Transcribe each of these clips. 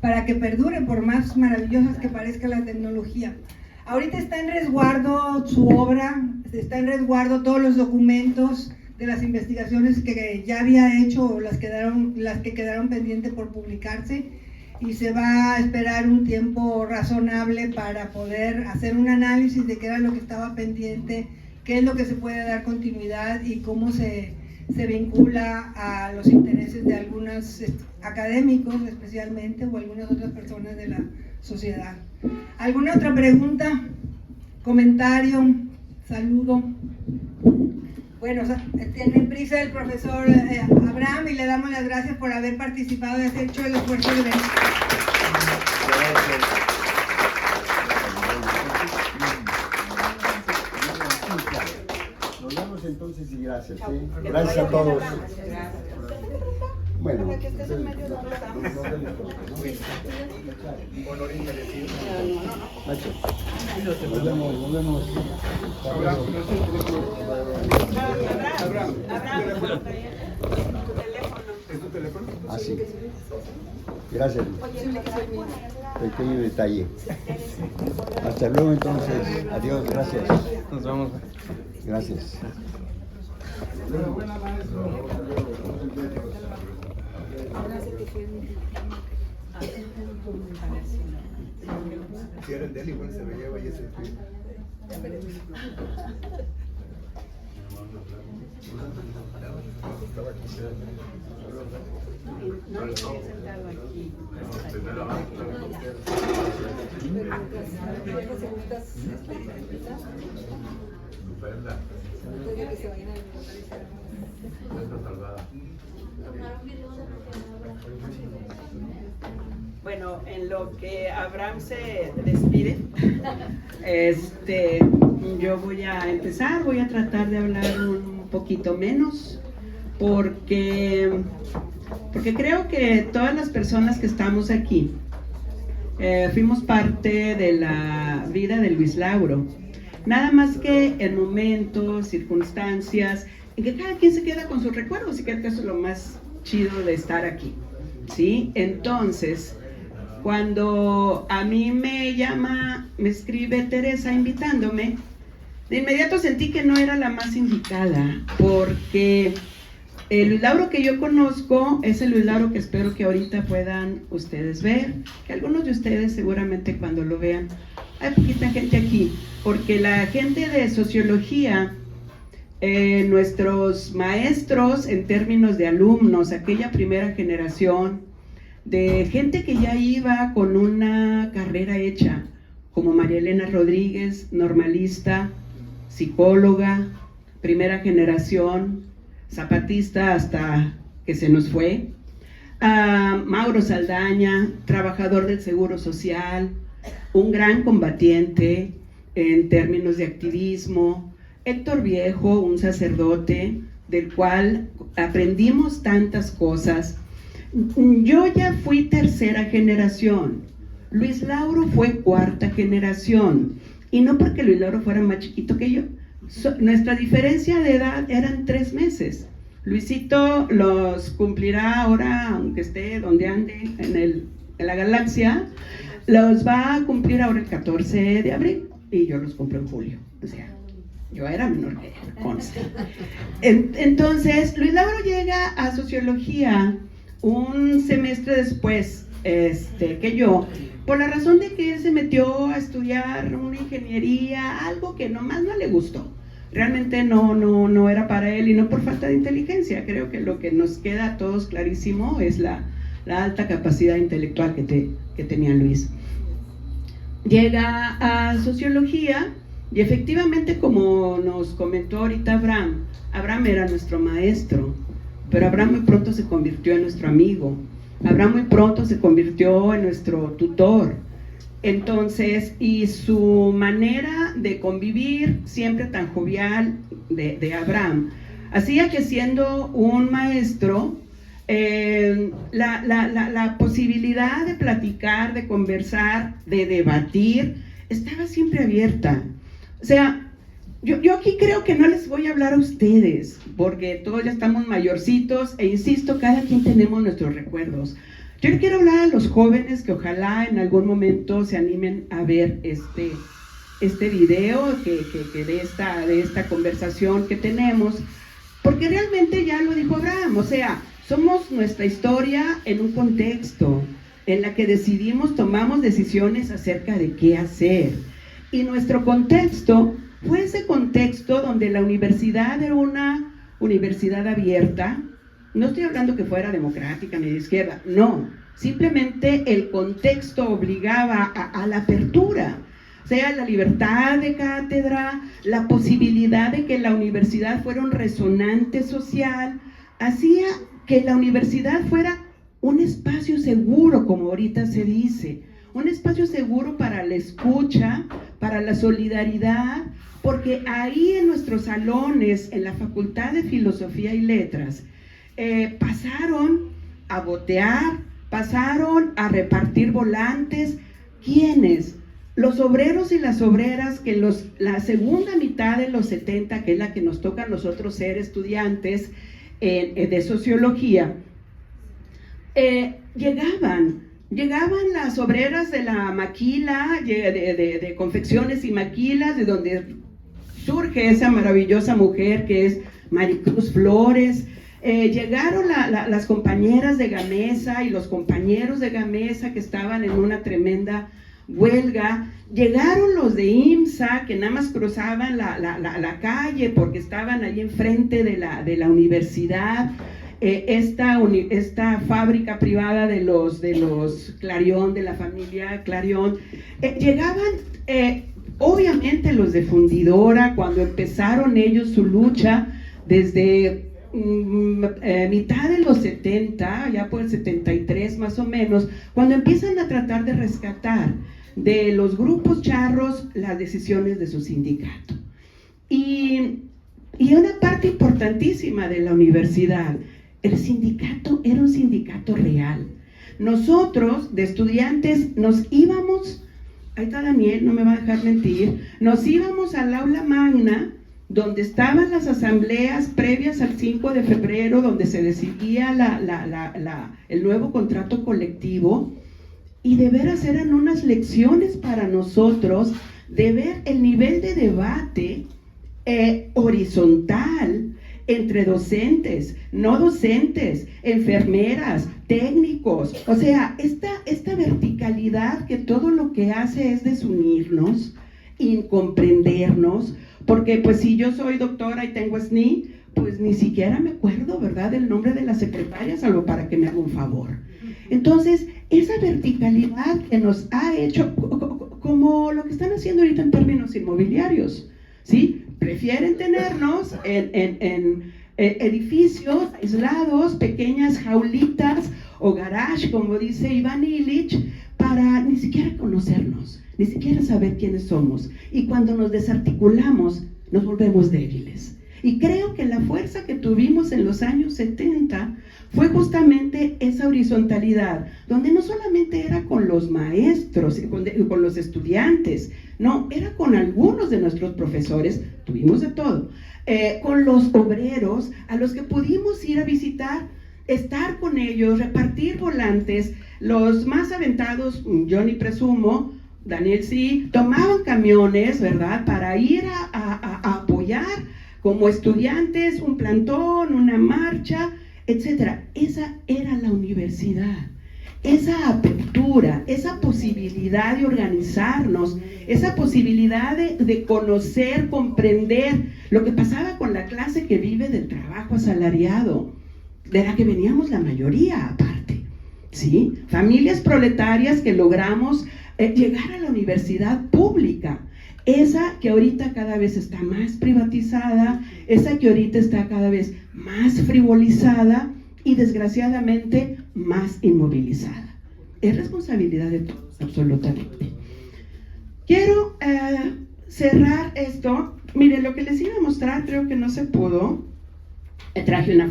para que perdure por más maravillosas que parezca la tecnología. Ahorita está en resguardo su obra, está en resguardo todos los documentos de las investigaciones que ya había hecho o las que quedaron pendientes por publicarse, y se va a esperar un tiempo razonable para poder hacer un análisis de qué era lo que estaba pendiente, qué es lo que se puede dar continuidad y cómo se vincula a los intereses de algunos académicos especialmente o algunas otras personas de la sociedad. ¿Alguna otra pregunta? ¿Comentario? ¿Saludo? Bueno, tiene prisa el profesor Abraham y le damos las gracias por haber participado y haber hecho el esfuerzo de venir. Nos vemos entonces y gracias. ¿Sí? Gracias a todos. Bueno, Nacho, nos vemos. ¿Es tu teléfono? Ah, sí. Gracias. Pequeño detalle. Hasta luego entonces. Adiós, gracias. Nos vemos. Gracias. Enhorabuena, maestro. Si era el de él, igual se lo lleva y ese es el Bueno, en lo que Abraham se despide, yo voy a empezar, voy a tratar de hablar un poquito menos, porque creo que todas las personas que estamos aquí fuimos parte de la vida de Luis Lauro, nada más que en momentos, circunstancias, en que cada quien se queda con sus recuerdos, y creo que eso es lo más chido de estar aquí, ¿sí? Entonces, cuando a mí me escribe Teresa invitándome, de inmediato sentí que no era la más indicada, porque el Luis Lauro que yo conozco es el Luis Lauro que espero que ahorita puedan ustedes ver, que algunos de ustedes seguramente cuando lo vean, hay poquita gente aquí, porque la gente de sociología, nuestros maestros en términos de alumnos, aquella primera generación, de gente que ya iba con una carrera hecha, como María Elena Rodríguez, normalista, psicóloga, primera generación, zapatista hasta que se nos fue, Mauro Saldaña, trabajador del Seguro Social, un gran combatiente en términos de activismo, Héctor Viejo, un sacerdote del cual aprendimos tantas cosas. Yo ya fui tercera generación, Luis Lauro fue cuarta generación, y no porque Luis Lauro fuera más chiquito que yo, nuestra diferencia de edad eran 3 meses. Luisito los cumplirá ahora, aunque esté donde ande en la galaxia, los va a cumplir ahora el 14 de abril, y yo los cumplo en julio, o sea, yo era menor que él, consta. Entonces, Luis Lauro llega a sociología un semestre después que yo, por la razón de que él se metió a estudiar una ingeniería, algo que nomás no le gustó. Realmente no era para él, y no por falta de inteligencia. Creo que lo que nos queda a todos clarísimo es la alta capacidad intelectual que tenía Luis. Llega a sociología y efectivamente, como nos comentó ahorita Abraham era nuestro maestro, pero Abraham muy pronto se convirtió en nuestro amigo. Abraham muy pronto se convirtió en nuestro tutor. Entonces, y su manera de convivir, siempre tan jovial, de Abraham, hacía que siendo un maestro, la posibilidad de platicar, de conversar, de debatir, estaba siempre abierta. O sea, yo aquí creo que no les voy a hablar a ustedes, porque todos ya estamos mayorcitos, e insisto, cada quien tenemos nuestros recuerdos. Yo le quiero hablar a los jóvenes que ojalá en algún momento se animen a ver este video que de esta conversación que tenemos, porque realmente ya lo dijo Abraham, o sea, somos nuestra historia en un contexto en la que tomamos decisiones acerca de qué hacer, y nuestro contexto fue ese contexto donde la universidad era una universidad abierta. No estoy hablando que fuera democrática ni de izquierda, no, simplemente el contexto obligaba a la apertura, o sea, la libertad de cátedra, la posibilidad de que la universidad fuera un resonante social, hacía que la universidad fuera un espacio seguro, como ahorita se dice, un espacio seguro para la escucha, para la solidaridad, porque ahí en nuestros salones, en la Facultad de Filosofía y Letras, pasaron a botear, pasaron a repartir volantes. ¿Quiénes? Los obreros y las obreras que la segunda mitad de los 70, que es la que nos toca a nosotros ser estudiantes de sociología, llegaban las obreras de la maquila, de confecciones y maquilas, de donde surge esa maravillosa mujer que es Maricruz Flores. Llegaron las compañeras de Gamesa y los compañeros de Gamesa que estaban en una tremenda huelga. Llegaron los de IMSA que nada más cruzaban la calle porque estaban ahí enfrente de la universidad. Esta fábrica privada de los Clarión, de la familia Clarión. Llegaban obviamente los de Fundidora, cuando empezaron ellos su lucha desde mitad de los 70, ya por el 73 más o menos, cuando empiezan a tratar de rescatar de los grupos charros las decisiones de su sindicato. Y una parte importantísima de la universidad, el sindicato era un sindicato real. Nosotros, de estudiantes, nos íbamos, ahí está Daniel, no me va a dejar mentir, nos íbamos al aula magna, donde estaban las asambleas previas al 5 de febrero, donde se decidía el nuevo contrato colectivo, y de veras eran unas lecciones para nosotros de ver el nivel de debate horizontal entre docentes, no docentes, enfermeras, técnicos. O sea, esta verticalidad que todo lo que hace es desunirnos, incomprendernos, porque pues si yo soy doctora y tengo SNI, pues ni siquiera me acuerdo, ¿verdad?, del nombre de la secretaria, salvo para que me haga un favor. Entonces, esa verticalidad que nos ha hecho, como lo que están haciendo ahorita en términos inmobiliarios, ¿sí? Prefieren tenernos en edificios aislados, pequeñas jaulitas o garage, como dice Iván Illich, para ni siquiera conocernos, ni siquiera saber quiénes somos. Y cuando nos desarticulamos, nos volvemos débiles. Y creo que la fuerza que tuvimos en los años 70 fue justamente esa horizontalidad, donde no solamente era con los maestros y con los estudiantes, no, era con algunos de nuestros profesores, tuvimos de todo, con los obreros, a los que pudimos ir a visitar, estar con ellos, repartir volantes. Los más aventados, yo ni presumo, Daniel sí, tomaban camiones, ¿verdad?, para ir a apoyar como estudiantes un plantón, una marcha, etcétera. Esa era la universidad, esa apertura, esa posibilidad de organizarnos, esa posibilidad de conocer, comprender lo que pasaba con la clase que vive del trabajo asalariado, de la que veníamos la mayoría aparte, ¿sí? Familias proletarias que logramos llegar a la universidad pública, esa que ahorita cada vez está más privatizada, esa que ahorita está cada vez más frivolizada y desgraciadamente más inmovilizada. Es responsabilidad de todos, absolutamente. Quiero cerrar esto. Miren, lo que les iba a mostrar creo que no se pudo. Me traje una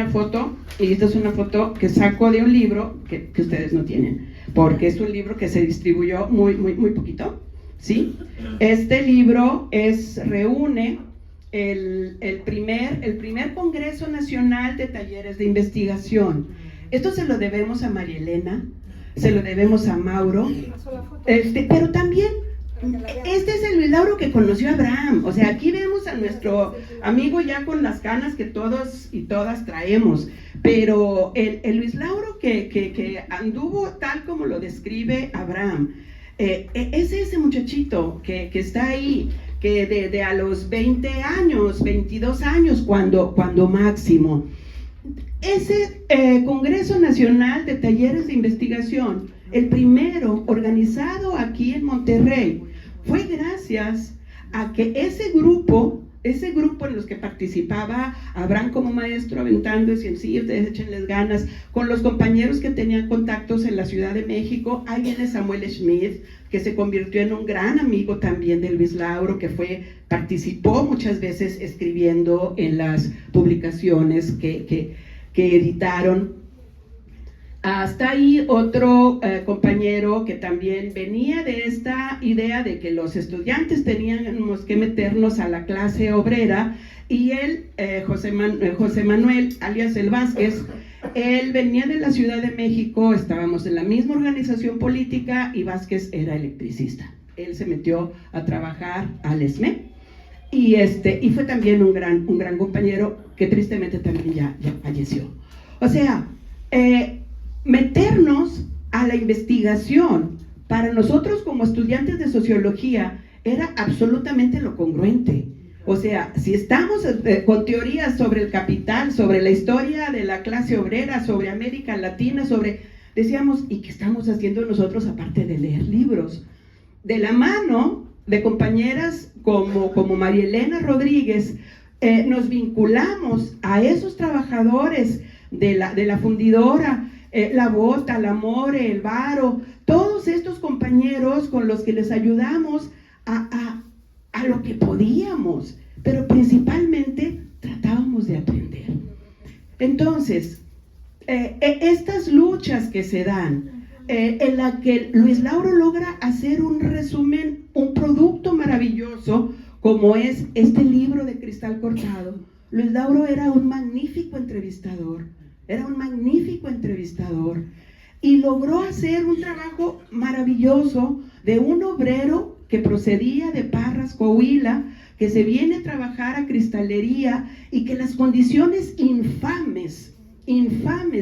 foto y esta es una foto que saco de un libro que ustedes no tienen, porque es un libro que se distribuyó muy poquito, ¿sí? Este libro reúne el primer Congreso Nacional de Talleres de Investigación. Esto se lo debemos a María Elena, se lo debemos a Mauro, pero también este es el Luis Lauro que conoció a Abraham. O sea, aquí vemos a nuestro amigo ya con las canas que todos y todas traemos, pero el Luis Lauro que anduvo tal como lo describe Abraham, es ese muchachito que está ahí, que de a los 20 años, 22 años, cuando máximo. Ese Congreso Nacional de Talleres de Investigación, el primero organizado aquí en Monterrey, fue gracias a que ese grupo en los que participaba Abraham como maestro, aventando y diciendo, sí, ustedes échenles ganas, con los compañeros que tenían contactos en la Ciudad de México. Ahí viene Samuel Schmidt, que se convirtió en un gran amigo también de Luis Lauro, que participó muchas veces escribiendo en las publicaciones que editaron. Hasta ahí otro compañero que también venía de esta idea de que los estudiantes teníamos que meternos a la clase obrera, y él, José Manuel, alias el Vázquez, él venía de la Ciudad de México, estábamos en la misma organización política y Vázquez era electricista. Él se metió a trabajar al ESME y fue también un gran compañero que tristemente también ya falleció. O sea, meternos a la investigación para nosotros como estudiantes de sociología era absolutamente lo congruente. O sea, si estamos con teorías sobre el capital, sobre la historia de la clase obrera, sobre América Latina, decíamos, ¿y qué estamos haciendo nosotros aparte de leer libros? De la mano de compañeras como María Elena Rodríguez, nos vinculamos a esos trabajadores de la fundidora, la Bota, la More, el Varo, todos estos compañeros con los que les ayudamos a lo que podíamos, pero principalmente tratábamos de aprender. Entonces, estas luchas que se dan, en la que Luis Lauro logra hacer un resumen, un producto maravilloso, como es este libro de Cristal Cortado. Luis Lauro era un magnífico entrevistador, y logró hacer un trabajo maravilloso de un obrero que procedía de Parras, Coahuila, que se viene a trabajar a cristalería y que las condiciones infames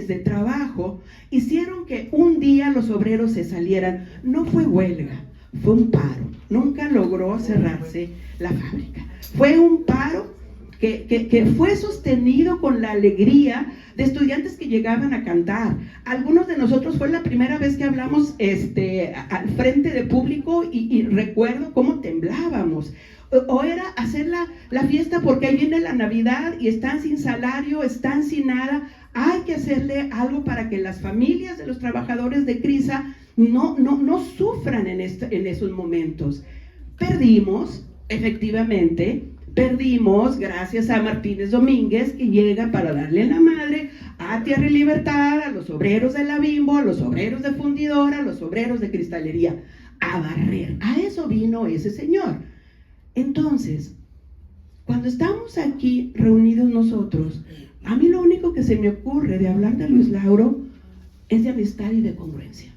de trabajo hicieron que un día los obreros se salieran. No fue huelga, fue un paro. Nunca logró cerrarse la fábrica. Fue un paro que fue sostenido con la alegría de estudiantes que llegaban a cantar. Algunos de nosotros fue la primera vez que hablamos al frente de público y recuerdo cómo temblábamos. O era hacer la fiesta porque ahí viene la Navidad y están sin salario, están sin nada. Hay que hacerle algo para que las familias de los trabajadores de Crisa no sufran en esos momentos. Perdimos, efectivamente, gracias a Martínez Domínguez, que llega para darle la madre a Tierra y Libertad, a los obreros de la Bimbo, a los obreros de fundidora, a los obreros de cristalería, a barrer. A eso vino ese señor. Entonces, cuando estamos aquí reunidos nosotros, a mí lo único que se me ocurre de hablar de Luis Lauro es de amistad y de congruencia.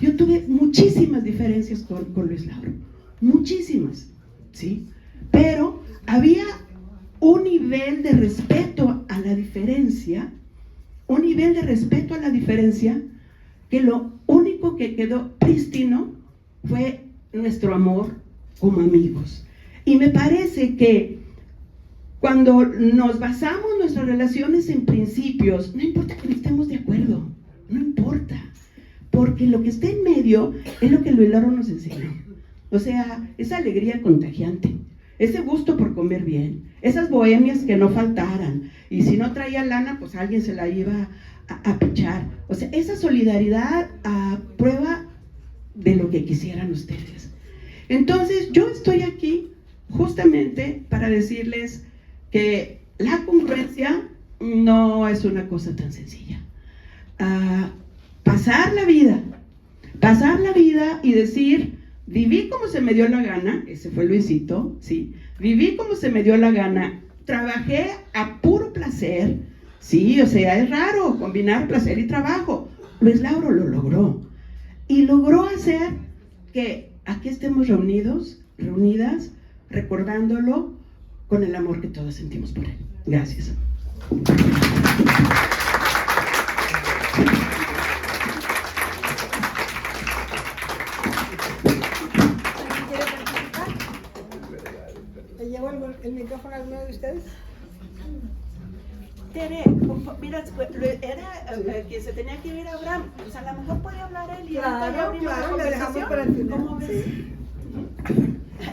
Yo tuve muchísimas diferencias con Luis Lauro, muchísimas, ¿sí? Pero había un nivel de respeto a la diferencia, que lo único que quedó prístino fue nuestro amor como amigos. Y me parece que cuando nos basamos nuestras relaciones en principios, no importa que no estemos de acuerdo, no importa, porque lo que está en medio es lo que Luis Lauro nos enseñó. O sea, esa alegría contagiante, ese gusto por comer bien, esas bohemias que no faltaran, y si no traía lana, pues alguien se la iba a pichar. O sea, esa solidaridad a prueba de lo que quisieran ustedes. Entonces, yo estoy aquí justamente para decirles que la congruencia no es una cosa tan sencilla. Pasar la vida y decir, viví como se me dio la gana, ese fue Luisito, ¿sí? Viví como se me dio la gana, trabajé a puro placer, Sí, o sea, es raro combinar placer y trabajo. Luis Lauro lo logró. Y logró hacer que aquí estemos reunidos, reunidas, recordándolo con el amor que todos sentimos por él. Gracias. ¿Le llevo el micrófono a alguno de ustedes? Tere, mira, era que se tenía que ir a Abraham, pues a lo mejor puede hablar él y Claro, claro, le dejamos para el final. ¿Cómo ves? Sí.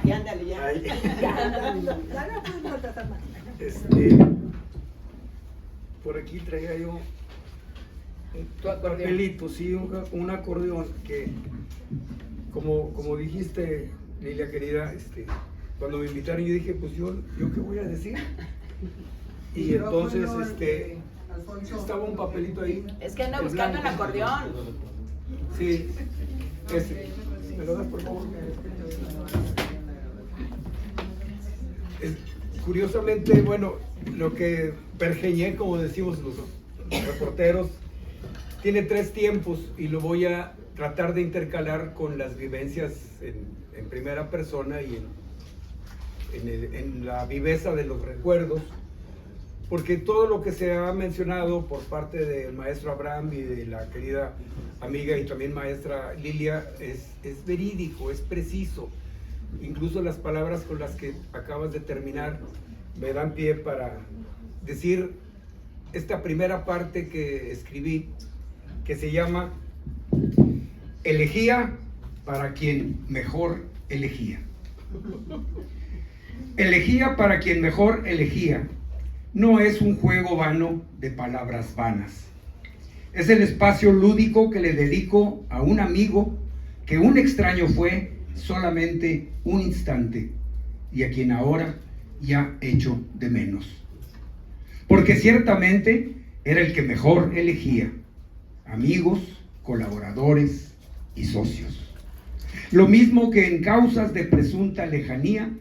Ya, ándale, ya. Ya no puedo tratar más. Por aquí traía yo Tu acordeón. papelito, sí, un acordeón que, como dijiste, Lilia querida, cuando me invitaron yo dije, pues yo qué voy a decir. Y entonces estaba un papelito ahí. Es que anda buscando el acordeón. Sí, ese. ¿Me lo das, por favor? Curiosamente, bueno, lo que pergeñé, como decimos los reporteros, tiene 3 tiempos y lo voy a tratar de intercalar con las vivencias en primera persona y en la viveza de los recuerdos, porque todo lo que se ha mencionado por parte del maestro Abraham y de la querida amiga y también maestra Lilia es verídico, es preciso. Incluso las palabras con las que acabas de terminar me dan pie para decir esta primera parte que escribí, que se llama Elegía para quien mejor elegía. Elegía para quien mejor elegía. No es un juego vano de palabras vanas. Es el espacio lúdico que le dedico a un amigo que un extraño fue solamente un instante y a quien ahora ya echo de menos. Porque ciertamente era el que mejor elegía amigos, colaboradores y socios. Lo mismo que en causas de presunta lejanía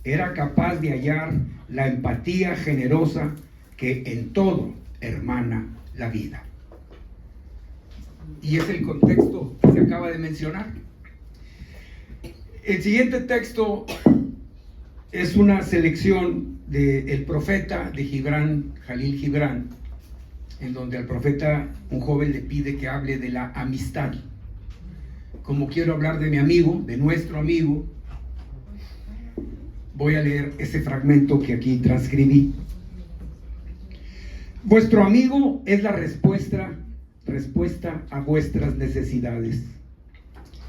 era capaz de hallar la empatía generosa que en todo hermana la vida. Y es el contexto que se acaba de mencionar. El siguiente texto es una selección del profeta de Gibran, Jalil Gibran, en donde al profeta un joven le pide que hable de la amistad. Como quiero hablar de mi amigo, de nuestro amigo, voy a leer ese fragmento que aquí transcribí. Vuestro amigo es la respuesta a vuestras necesidades.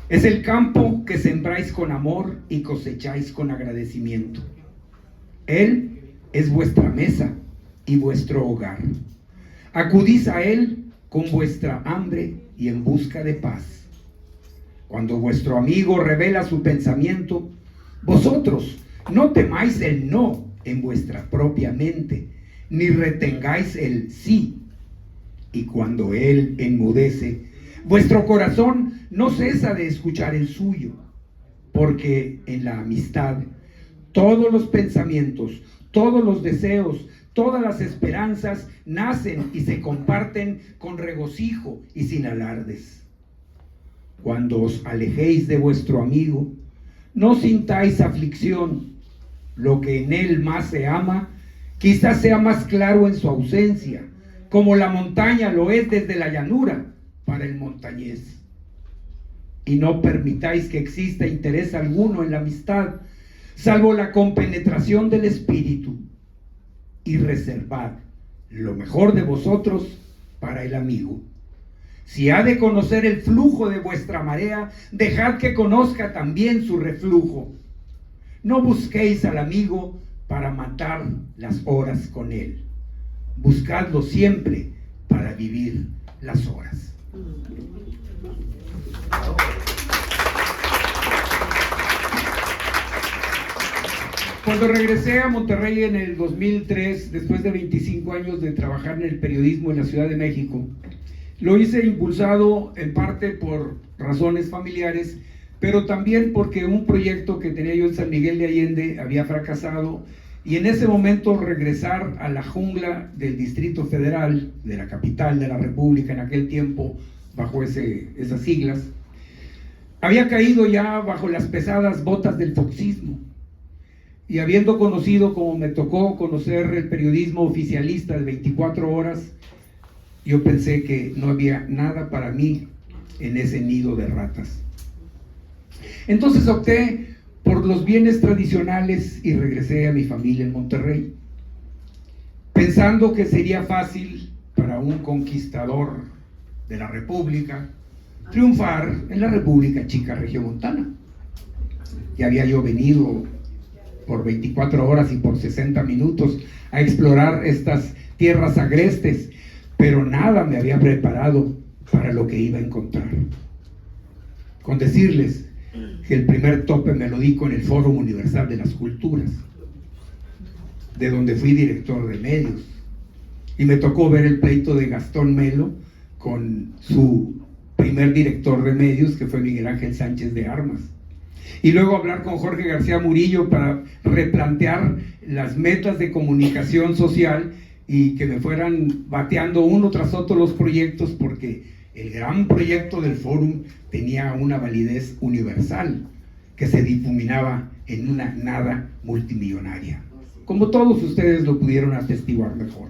Es el campo que sembráis con amor y cosecháis con agradecimiento. Él es vuestra mesa y vuestro hogar. Acudís a Él con vuestra hambre y en busca de paz. Cuando vuestro amigo revela su pensamiento, vosotros no temáis el no en vuestra propia mente, ni retengáis el sí. Y cuando Él enmudece, vuestro corazón no cesa de escuchar el suyo, porque en la amistad todos los pensamientos, todos los deseos, todas las esperanzas nacen y se comparten con regocijo y sin alardes. Cuando os alejéis de vuestro amigo, no sintáis aflicción. Lo que en él más se ama, quizás sea más claro en su ausencia, como la montaña lo es desde la llanura para el montañés. Y no permitáis que exista interés alguno en la amistad, salvo la compenetración del espíritu, y reservad lo mejor de vosotros para el amigo. Si ha de conocer el flujo de vuestra marea, dejad que conozca también su reflujo. No busquéis al amigo para matar las horas con él. Buscadlo siempre para vivir las horas. Cuando regresé a Monterrey en el 2003, después de 25 años de trabajar en el periodismo en la Ciudad de México, lo hice impulsado en parte por razones familiares, pero también porque un proyecto que tenía yo en San Miguel de Allende había fracasado y en ese momento regresar a la jungla del Distrito Federal, de la capital de la República en aquel tiempo, bajo esas siglas, había caído ya bajo las pesadas botas del foxismo. Y habiendo conocido, como me tocó conocer, el periodismo oficialista de 24 horas, yo pensé que no había nada para mí en ese nido de ratas. Entonces opté por los bienes tradicionales y regresé a mi familia en Monterrey, pensando que sería fácil para un conquistador de la República triunfar en la República Chica Regiomontana. Ya había yo venido por 24 horas y por 60 minutos a explorar estas tierras agrestes, pero nada me había preparado para lo que iba a encontrar. Con decirles que el primer tope me lo di con el Fórum Universal de las Culturas, de donde fui director de medios, y me tocó ver el pleito de Gastón Melo con su primer director de medios, que fue Miguel Ángel Sánchez de Armas, y luego hablar con Jorge García Murillo para replantear las metas de comunicación social y que me fueran bateando uno tras otro los proyectos, porque el gran proyecto del Fórum tenía una validez universal que se difuminaba en una nada multimillonaria, como todos ustedes lo pudieron atestiguar mejor.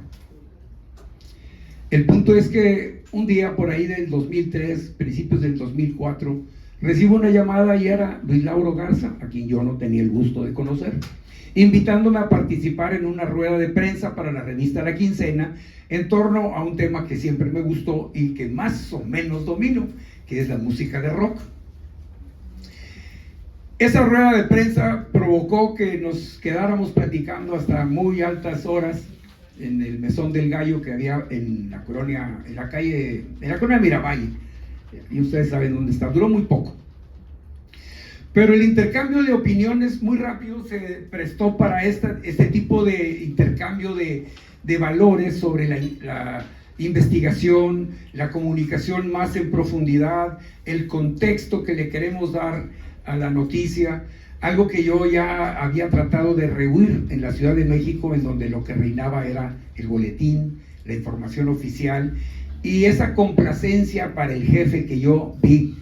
El punto es que un día por ahí del 2003, principios del 2004, recibo una llamada y era Luis Lauro Garza, a quien yo no tenía el gusto de conocer, invitándome a participar en una rueda de prensa para la revista La Quincena en torno a un tema que siempre me gustó y que más o menos domino, que es la música de rock. Esa rueda de prensa provocó que nos quedáramos platicando hasta muy altas horas en el Mesón del Gallo que había en la colonia, en la colonia Miravalle, y ustedes saben dónde está. Duró muy poco, pero el intercambio de opiniones muy rápido se prestó para este tipo de intercambio de valores sobre la investigación, la comunicación más en profundidad, el contexto que le queremos dar a la noticia, algo que yo ya había tratado de rehuir en la Ciudad de México, en donde lo que reinaba era el boletín, la información oficial y esa complacencia para el jefe que yo vi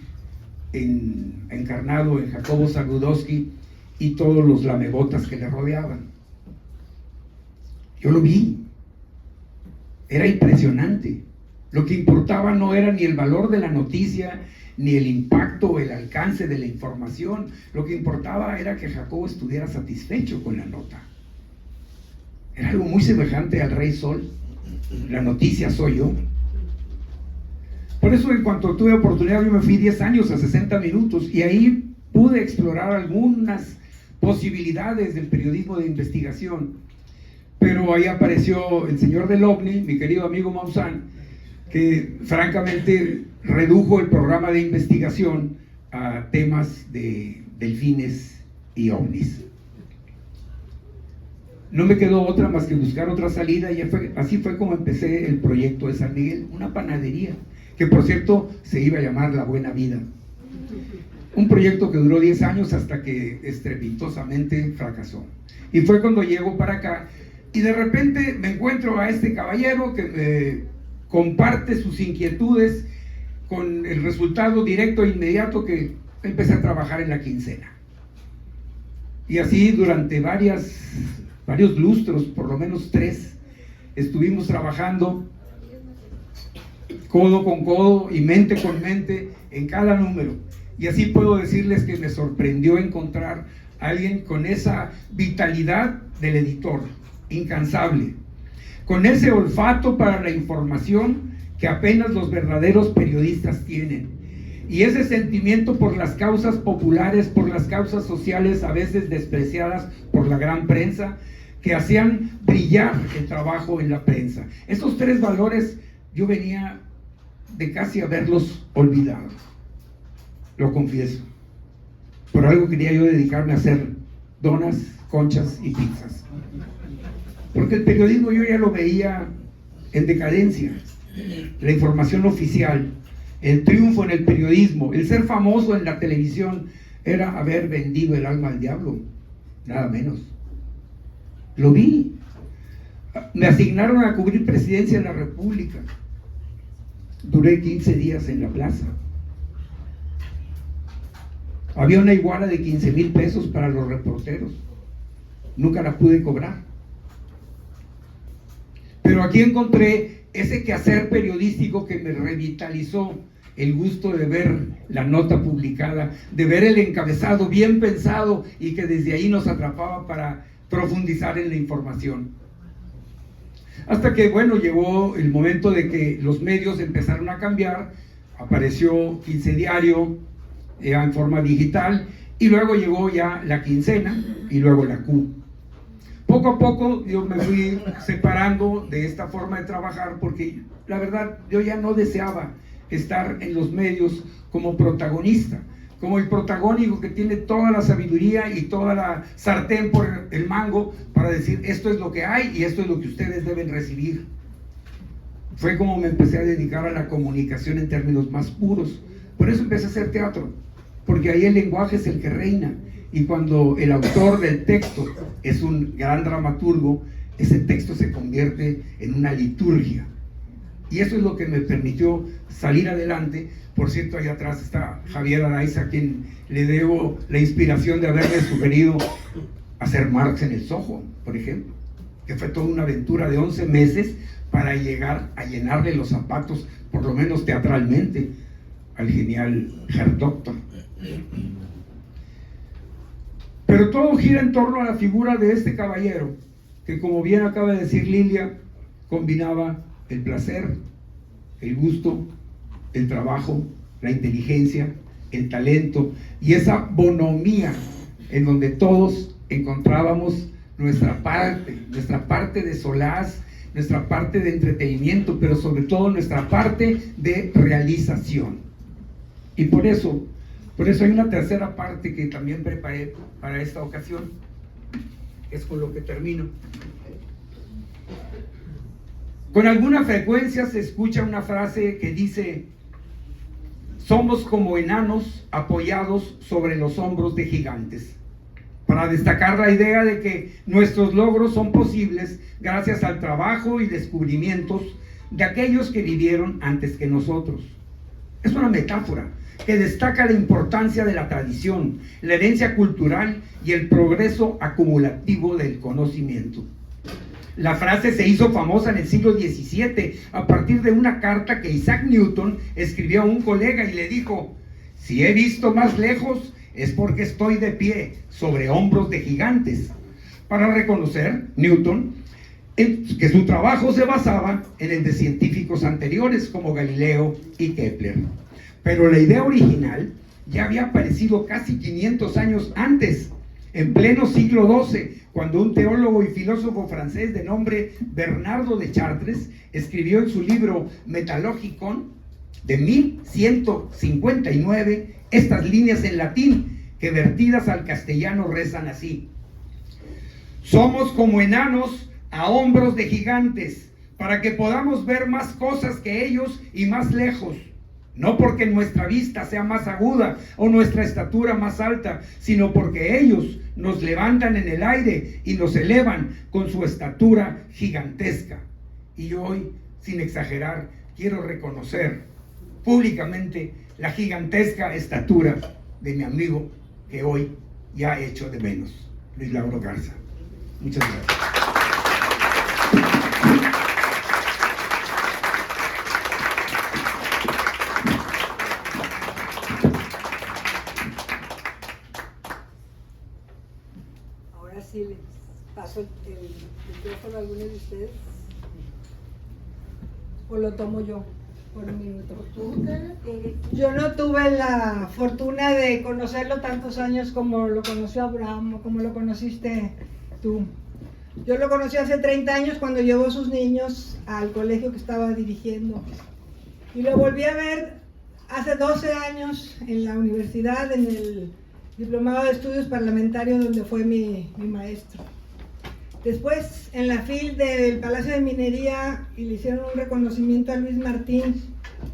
encarnado en Jacobo Zabludovsky y todos los lamebotas que le rodeaban. Yo lo vi, era impresionante. Lo que importaba no era ni el valor de la noticia, ni el impacto o el alcance de la información. Lo que importaba era que Jacobo estuviera satisfecho con la nota. Era algo muy semejante al Rey Sol. La noticia soy yo. Por eso, en cuanto tuve oportunidad, yo me fui 10 años a 60 minutos y ahí pude explorar algunas posibilidades del periodismo de investigación. Pero ahí apareció el señor del OVNI, mi querido amigo Maussan, que francamente redujo el programa de investigación a temas de delfines y ovnis. No me quedó otra más que buscar otra salida y así fue como empecé el proyecto de San Miguel, una panadería, que por cierto se iba a llamar La Buena Vida. Un proyecto que duró 10 años hasta que estrepitosamente fracasó. Y fue cuando llego para acá y de repente me encuentro a este caballero que me comparte sus inquietudes, con el resultado directo e inmediato que empecé a trabajar en La Quincena. Y así durante varios lustros, por lo menos 3, estuvimos trabajando codo con codo y mente con mente en cada número. Y así puedo decirles que me sorprendió encontrar a alguien con esa vitalidad del editor, incansable, con ese olfato para la información que apenas los verdaderos periodistas tienen, y ese sentimiento por las causas populares, por las causas sociales a veces despreciadas por la gran prensa, que hacían brillar el trabajo en la prensa. Esos 3 valores yo venía de casi haberlos olvidado, lo confieso. Por algo quería yo dedicarme a hacer donas, conchas y pizzas, porque el periodismo yo ya lo veía en decadencia. La información oficial, el triunfo en el periodismo, el ser famoso en la televisión era haber vendido el alma al diablo, nada menos. Lo vi. Me asignaron a cubrir Presidencia de la República. Duré 15 días en la plaza. Había una iguala de 15,000 pesos para los reporteros. Nunca la pude cobrar. Pero aquí encontré ese quehacer periodístico que me revitalizó el gusto de ver la nota publicada, de ver el encabezado bien pensado y que desde ahí nos atrapaba para profundizar en la información. Hasta que, bueno, llegó el momento de que los medios empezaron a cambiar, apareció 15 Diario en forma digital, y luego llegó ya la Quincena y luego la Q. Poco a poco yo me fui separando de esta forma de trabajar porque la verdad yo ya no deseaba estar en los medios como protagonista, como el protagónico que tiene toda la sabiduría y toda la sartén por el mango para decir esto es lo que hay y esto es lo que ustedes deben recibir. Fue como me empecé a dedicar a la comunicación en términos más puros. Por eso empecé a hacer teatro, porque ahí el lenguaje es el que reina, y cuando el autor del texto es un gran dramaturgo, ese texto se convierte en una liturgia, y eso es lo que me permitió salir adelante. Por cierto, ahí atrás está Javier Araiza, a quien le debo la inspiración de haberme sugerido hacer Marx en el Soho, por ejemplo, que fue toda una aventura de 11 meses para llegar a llenarle los zapatos, por lo menos teatralmente, al genial Herr Doctor. Pero todo gira en torno a la figura de este caballero, que, como bien acaba de decir Lilia, combinaba el placer, el gusto, el trabajo, la inteligencia, el talento y esa bonomía en donde todos encontrábamos nuestra parte de solaz, nuestra parte de entretenimiento, pero sobre todo nuestra parte de realización. Y por eso hay una tercera parte que también preparé para esta ocasión, es con lo que termino. Con alguna frecuencia se escucha una frase que dice: somos como enanos apoyados sobre los hombros de gigantes, para destacar la idea de que nuestros logros son posibles gracias al trabajo y descubrimientos de aquellos que vivieron antes que nosotros. Es una metáfora que destaca la importancia de la tradición, la herencia cultural y el progreso acumulativo del conocimiento. La frase se hizo famosa en el siglo XVII a partir de una carta que Isaac Newton escribió a un colega y le dijo: si he visto más lejos es porque estoy de pie sobre hombros de gigantes, para reconocer Newton que su trabajo se basaba en el de científicos anteriores como Galileo y Kepler. Pero la idea original ya había aparecido casi 500 años antes, en pleno siglo XII, cuando un teólogo y filósofo francés de nombre Bernardo de Chartres escribió en su libro Metalogicon de 1159 estas líneas en latín que vertidas al castellano rezan así: somos como enanos a hombros de gigantes, para que podamos ver más cosas que ellos y más lejos. No porque nuestra vista sea más aguda o nuestra estatura más alta, sino porque ellos nos levantan en el aire y nos elevan con su estatura gigantesca. Y hoy, sin exagerar, quiero reconocer públicamente la gigantesca estatura de mi amigo que hoy ya he hecho de menos, Luis Lauro Garza. Muchas gracias. Si les paso el micrófono a alguno de ustedes, o lo tomo yo por un minuto. Yo no tuve la fortuna de conocerlo tantos años como lo conoció Abraham o como lo conociste tú. Yo lo conocí hace 30 años cuando llevó a sus niños al colegio que estaba dirigiendo, y lo volví a ver hace 12 años en la universidad, en el Diplomado de Estudios Parlamentarios, donde fue mi maestro. Después, en la FIL del Palacio de Minería, y le hicieron un reconocimiento a Luis Martín,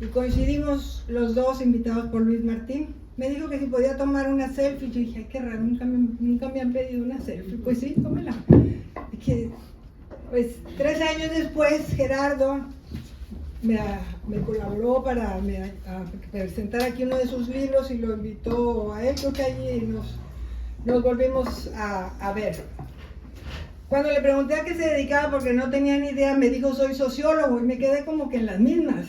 y coincidimos los dos invitados por Luis Martín. Me dijo que si podía tomar una selfie. Yo dije, ay, qué raro, nunca me han pedido una selfie. Pues sí, tómela. Pues 3 años después, Gerardo me colaboró para presentar aquí uno de sus libros y lo invitó a él. Creo que allí nos volvimos a ver. Cuando le pregunté a qué se dedicaba, porque no tenía ni idea, me dijo, soy sociólogo, y me quedé como que en las mismas.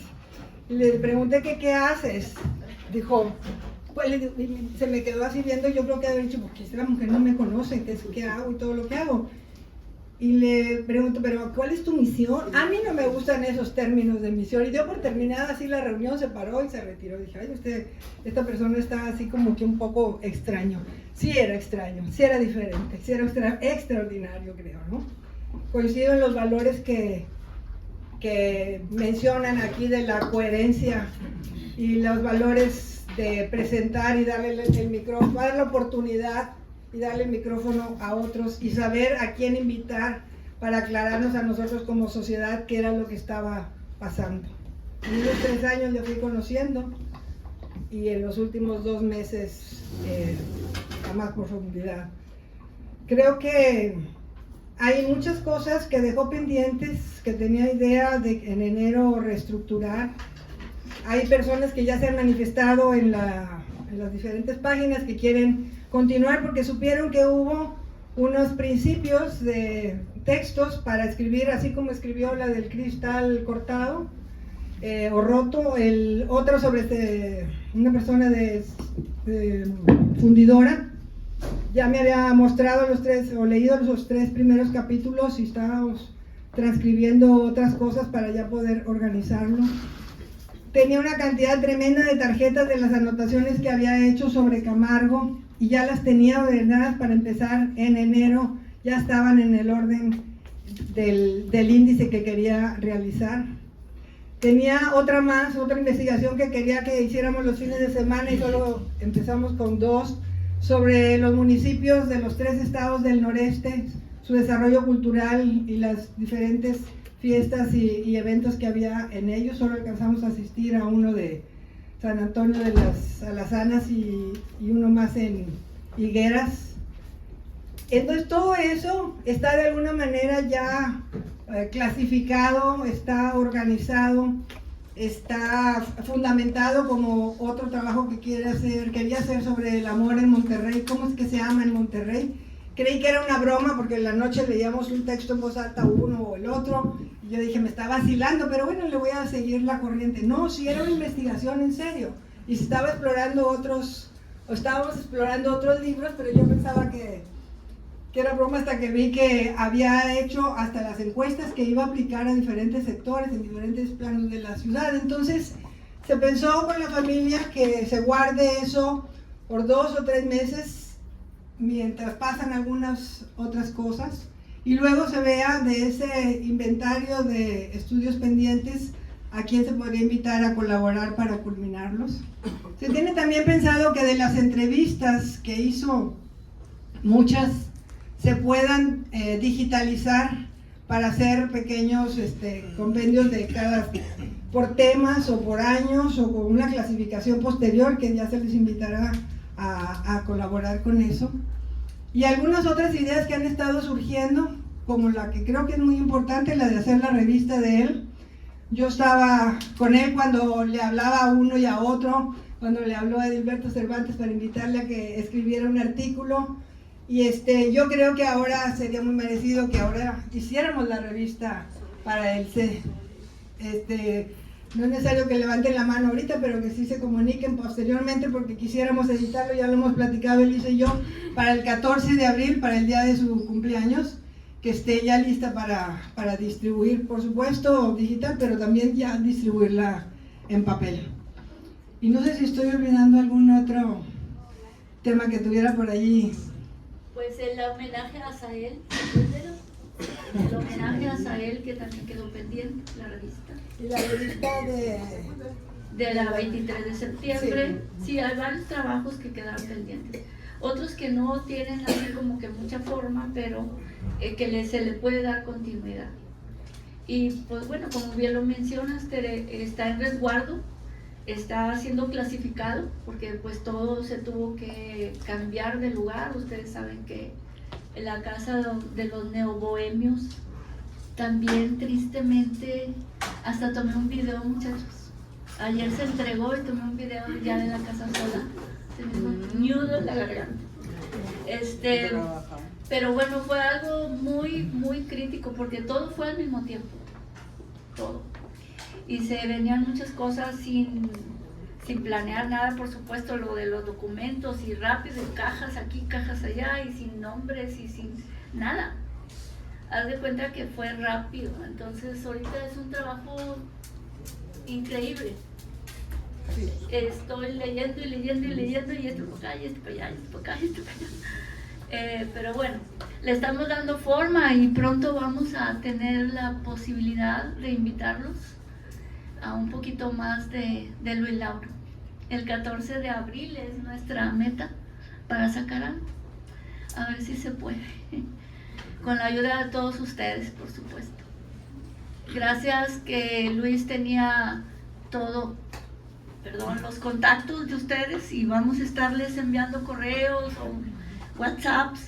Y le pregunté que qué haces. Dijo, pues se me quedó así viendo, yo creo que haber dicho, porque esta mujer no me conoce, qué hago y todo lo que hago. Y le pregunto, pero ¿cuál es tu misión? A mí no me gustan esos términos de misión. Y dio por terminada así la reunión, se paró y se retiró. Dije, ay, esta persona está así como que un poco extraño. Sí era extraño, sí era diferente, sí era extraordinario, creo, ¿no? Coincido en los valores que mencionan aquí de la coherencia y los valores de presentar y darle el micrófono, dar la oportunidad y darle el micrófono a otros y saber a quién invitar para aclararnos a nosotros como sociedad qué era lo que estaba pasando. En unos 3 años le fui conociendo y en los últimos 2 meses a más profundidad. Creo que hay muchas cosas que dejó pendientes, que tenía idea de en enero reestructurar. Hay personas que ya se han manifestado en las diferentes páginas que quieren continuar porque supieron que hubo unos principios de textos para escribir, así como escribió la del cristal cortado o roto, otro sobre una persona de fundidora. Ya me había mostrado los 3 o leído los 3 primeros capítulos y estábamos transcribiendo otras cosas para ya poder organizarlo. Tenía una cantidad tremenda de tarjetas de las anotaciones que había hecho sobre Camargo y ya las tenía ordenadas para empezar en enero, ya estaban en el orden del índice que quería realizar. Tenía otra investigación que quería que hiciéramos los fines de semana y solo empezamos con 2, sobre los municipios de los 3 estados del noreste, su desarrollo cultural y las diferentes fiestas y eventos que había en ellos. Solo alcanzamos a asistir a uno de San Antonio de las Alazanas y uno más en Higueras. Entonces todo eso está de alguna manera ya clasificado, está organizado, está fundamentado como otro trabajo que quería hacer sobre el amor en Monterrey. ¿Cómo es que se ama en Monterrey? Creí que era una broma porque en la noche leíamos un texto en voz alta uno o el otro y yo dije, me está vacilando, pero bueno, le voy a seguir la corriente. No, sí era una investigación en serio y se estaba explorando estábamos explorando otros libros, pero yo pensaba que era broma hasta que vi que había hecho hasta las encuestas que iba a aplicar a diferentes sectores, en diferentes planos de la ciudad. Entonces se pensó con la familia que se guarde eso por 2 o 3 meses mientras pasan algunas otras cosas y luego se vea de ese inventario de estudios pendientes a quién se podría invitar a colaborar para culminarlos. Se tiene también pensado que de las entrevistas que hizo, muchas se puedan digitalizar para hacer pequeños compendios de por temas o por años o con una clasificación posterior que ya se les invitará a colaborar con eso. Y algunas otras ideas que han estado surgiendo, como la que creo que es muy importante, la de hacer la revista de él. Yo estaba con él cuando le hablaba a uno y a otro, cuando le habló a Edilberto Cervantes para invitarle a que escribiera un artículo. Y yo creo que ahora sería muy merecido que ahora hiciéramos la revista para él. No es necesario que levanten la mano ahorita, pero que sí se comuniquen posteriormente porque quisiéramos editarlo, ya lo hemos platicado Elisa y yo, para el 14 de abril, para el día de su cumpleaños, que esté ya lista para distribuir, por supuesto digital, pero también ya distribuirla en papel. Y no sé si estoy olvidando algún otro tema que tuviera por allí. Pues el homenaje a Asael, el homenaje a Asael que también quedó pendiente, la revista. Y la revista de la 23 de septiembre, sí, hay varios trabajos que quedaron pendientes. Otros que no tienen así como que mucha forma, pero que se le puede dar continuidad. Y pues bueno, como bien lo mencionas, está en resguardo, está siendo clasificado, porque pues todo se tuvo que cambiar de lugar. Ustedes saben que en la casa de los neobohemios, también tristemente, hasta tomé un video, muchachos. Ayer se entregó y tomé un video ya de la casa sola. Se me hizo un nudo en la garganta. Pero bueno, fue algo muy, muy crítico, porque todo fue al mismo tiempo. Todo. Y se venían muchas cosas sin planear nada, por supuesto, lo de los documentos, y rápido, y cajas aquí, cajas allá, y sin nombres, y sin nada. Haz de cuenta que fue rápido. Entonces ahorita es un trabajo increíble. Estoy leyendo y leyendo y leyendo, y esto para acá, y esto para allá, y esto para acá, y esto para allá. Pero bueno, le estamos dando forma, y pronto vamos a tener la posibilidad de invitarlos a un poquito más de Luis Lauro. El 14 de abril es nuestra meta para sacar algo. A ver si se puede. Con la ayuda de todos ustedes, por supuesto. Gracias que Luis tenía los contactos de ustedes, y vamos a estarles enviando correos o WhatsApps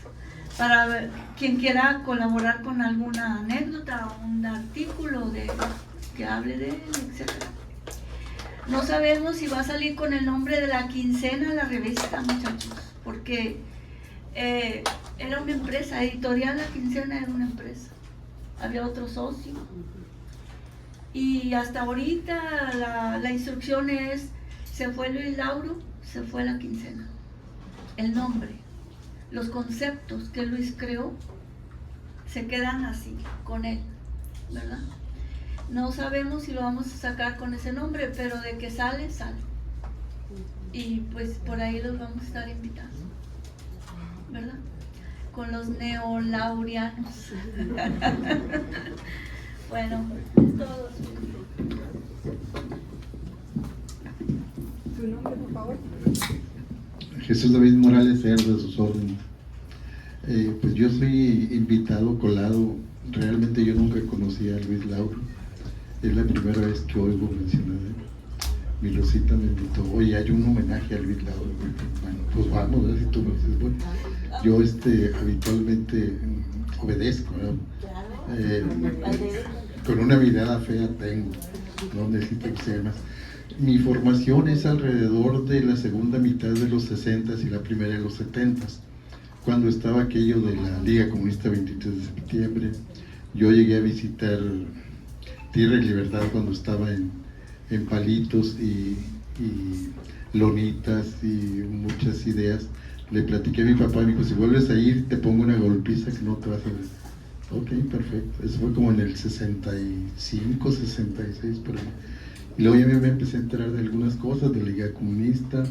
para ver, quien quiera colaborar con alguna anécdota o un artículo que hable de él, etc. No sabemos si va a salir con el nombre de La Quincena la revista, muchachos, porque era una empresa, Editorial La Quincena era una empresa, había otro socio, y hasta ahorita la instrucción es: se fue Luis Lauro, se fue La Quincena. El nombre, los conceptos que Luis creó se quedan así, con él, ¿verdad? No sabemos si lo vamos a sacar con ese nombre, pero de que sale, sale. Y pues por ahí los vamos a estar invitando, ¿verdad? Con los neolaurianos. Bueno, es todo. ¿Tu nombre, por favor? Jesús David Morales, de sus órdenes. Pues yo soy invitado, colado. Realmente yo nunca conocí a Luis Lauro. Es la primera vez que oigo mencionar de él. Mi Rosita me invitó: oye, hay un homenaje a Luis Lauro. Bueno, pues vamos, ¿verdad? Si tú me dices, bueno. Yo habitualmente obedezco, ¿no? Con una mirada fea tengo, no necesito que sea más. Mi formación es alrededor de la segunda mitad de los 60s y la primera de los 70s, cuando estaba aquello de la Liga Comunista 23 de septiembre. Yo llegué a visitar Tierra y Libertad cuando estaba en Palitos y Lonitas y muchas ideas. Le platiqué a mi papá y me dijo: si vuelves a ir te pongo una golpiza que no te vas a ver. Ok, perfecto. Eso fue como en el 65, 66 por ahí. Y luego ya me empecé a enterar de algunas cosas de la Liga Comunista.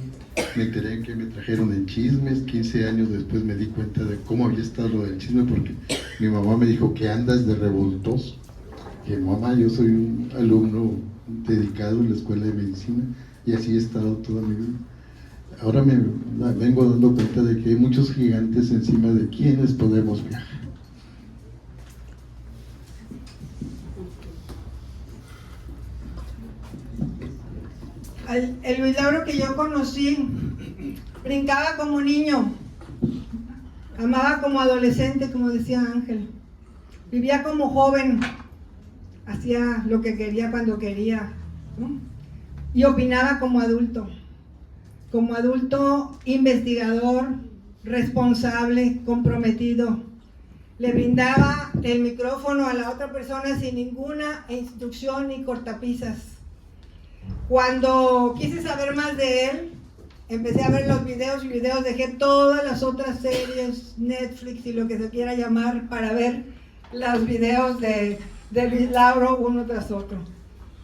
Me enteré que me trajeron en chismes. 15 años después me di cuenta de cómo había estado lo del chisme, porque mi mamá me dijo que andas de revoltoso. Que mamá, yo soy un alumno dedicado en la escuela de medicina, y así he estado toda mi vida. Ahora me vengo dando cuenta de que hay muchos gigantes encima de quienes podemos viajar. El Luis Lauro que yo conocí brincaba como niño, amaba como adolescente, como decía Ángel, vivía como joven, hacía lo que quería cuando quería, ¿no? Y opinaba como adulto investigador, responsable, comprometido. Le brindaba el micrófono a la otra persona sin ninguna instrucción ni cortapisas. Cuando quise saber más de él, empecé a ver los videos, dejé todas las otras series, Netflix y lo que se quiera llamar, para ver los videos de Luis Lauro uno tras otro.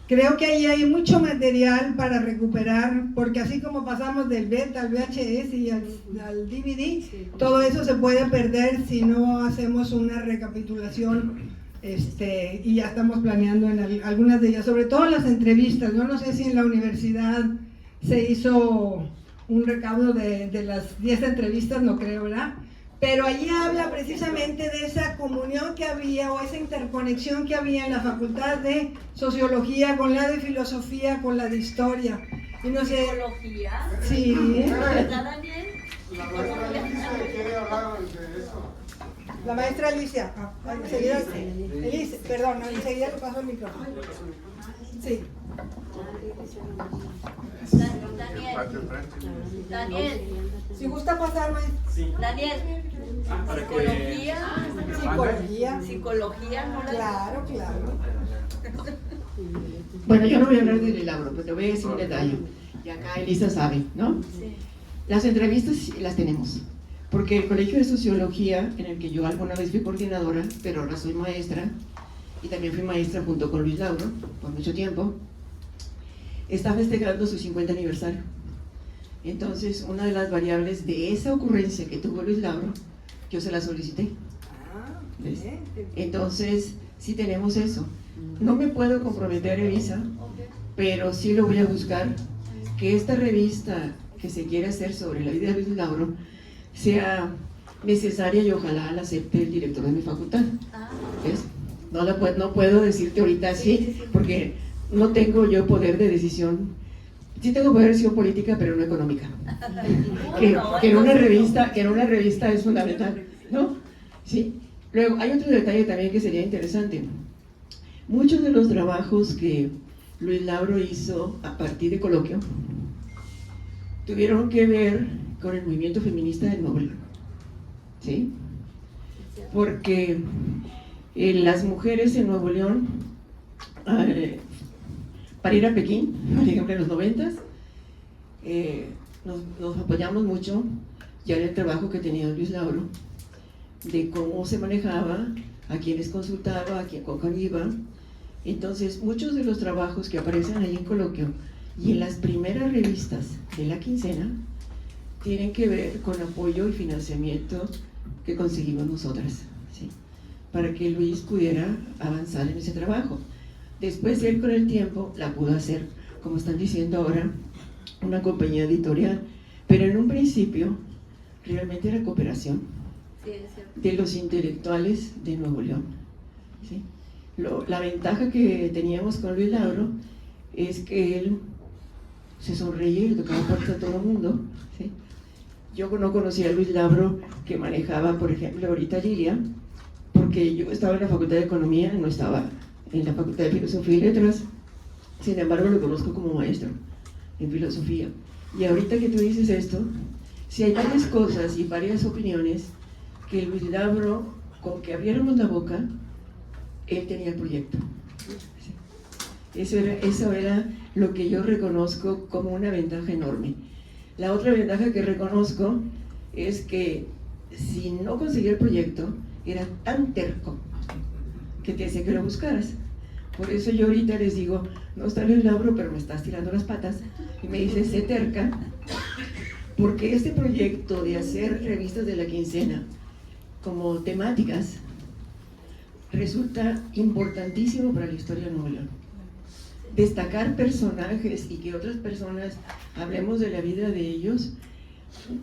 Creo que ahí hay mucho material para recuperar, porque así como pasamos del beta al VHS y al DVD, todo eso se puede perder si no hacemos una recapitulación. Y ya estamos planeando en algunas de ellas, sobre todo las entrevistas. Yo no sé si en la universidad se hizo un recaudo de las 10 entrevistas, no creo, ¿verdad? pero allí habla precisamente de esa comunión que había o esa interconexión que había en la facultad de sociología con la de filosofía, con la de historia. Y no sé, ¿Psicología? sí, ¿Verdad, Daniel? la maestra Alicia, enseguida, perdón, enseguida le paso el micrófono. Sí. Daniel, Si gusta pasar, maestra. Daniel, psicología, ¿no? Claro. Bueno, yo no voy a hablar del Lilauro, pero te voy a decir un detalle. Y acá Elisa sabe, ¿no? Sí. Las entrevistas sí las tenemos. Porque el Colegio de Sociología, en el que yo alguna vez fui coordinadora, pero ahora soy maestra, y también fui maestra junto con Luis Lauro por mucho tiempo, está festejando su 50 aniversario. Entonces, una de las variables de esa ocurrencia que tuvo Luis Lauro, yo se la solicité. ¿Ves? Entonces, sí tenemos eso. No me puedo comprometer, Elisa, pero sí lo voy a buscar, que esta revista que se quiere hacer sobre la vida de Luis Lauro sea necesaria y ojalá la acepte el director de mi facultad. ¿Ves? No puedo decirte ahorita sí, porque no tengo yo poder de decisión. Sí tengo poder de decisión política, pero no económica. Que en una revista es fundamental, ¿no? Sí. Luego, hay otro detalle también que sería interesante. Muchos de los trabajos que Luis Lauro hizo a partir de Coloquio tuvieron que ver con el movimiento feminista de Nuevo León, ¿sí? Porque las mujeres en Nuevo León, para ir a Pekín, por ejemplo en los 90s, nos apoyamos mucho ya en el trabajo que tenía Luis Lauro, de cómo se manejaba, a quienes consultaba, con quién iba. Entonces, muchos de los trabajos que aparecen ahí en Coloquio y en las primeras revistas de la quincena tienen que ver con apoyo y financiamiento que conseguimos nosotras, ¿sí? Para que Luis pudiera avanzar en ese trabajo. Después él con el tiempo la pudo hacer, como están diciendo ahora, una compañía editorial, pero en un principio realmente era cooperación de los intelectuales de Nuevo León, ¿sí? La ventaja que teníamos con Luis Lauro es que él se sonreía y le tocaba puertas a todo el mundo, ¿sí? Yo no conocía a Luis Lauro, que manejaba, por ejemplo, ahorita Lilia, porque yo estaba en la Facultad de Economía, no estaba en la Facultad de Filosofía y Letras. Sin embargo, lo conozco como maestro en filosofía. Y ahorita que tú dices esto, si hay varias cosas y varias opiniones que Luis Lauro, con que abriéramos la boca, él tenía el proyecto. ¿Sí? Eso era lo que yo reconozco como una ventaja enorme. La otra ventaja que reconozco es que si no conseguía el proyecto, era tan terco que te hacía que lo buscaras. Por eso yo ahorita les digo, no está Luis Lauro, pero me estás tirando las patas, y me dice, sé terca, porque este proyecto de hacer revistas de la quincena como temáticas resulta importantísimo para la historia de Nuevo León. Destacar personajes y que otras personas hablemos de la vida de ellos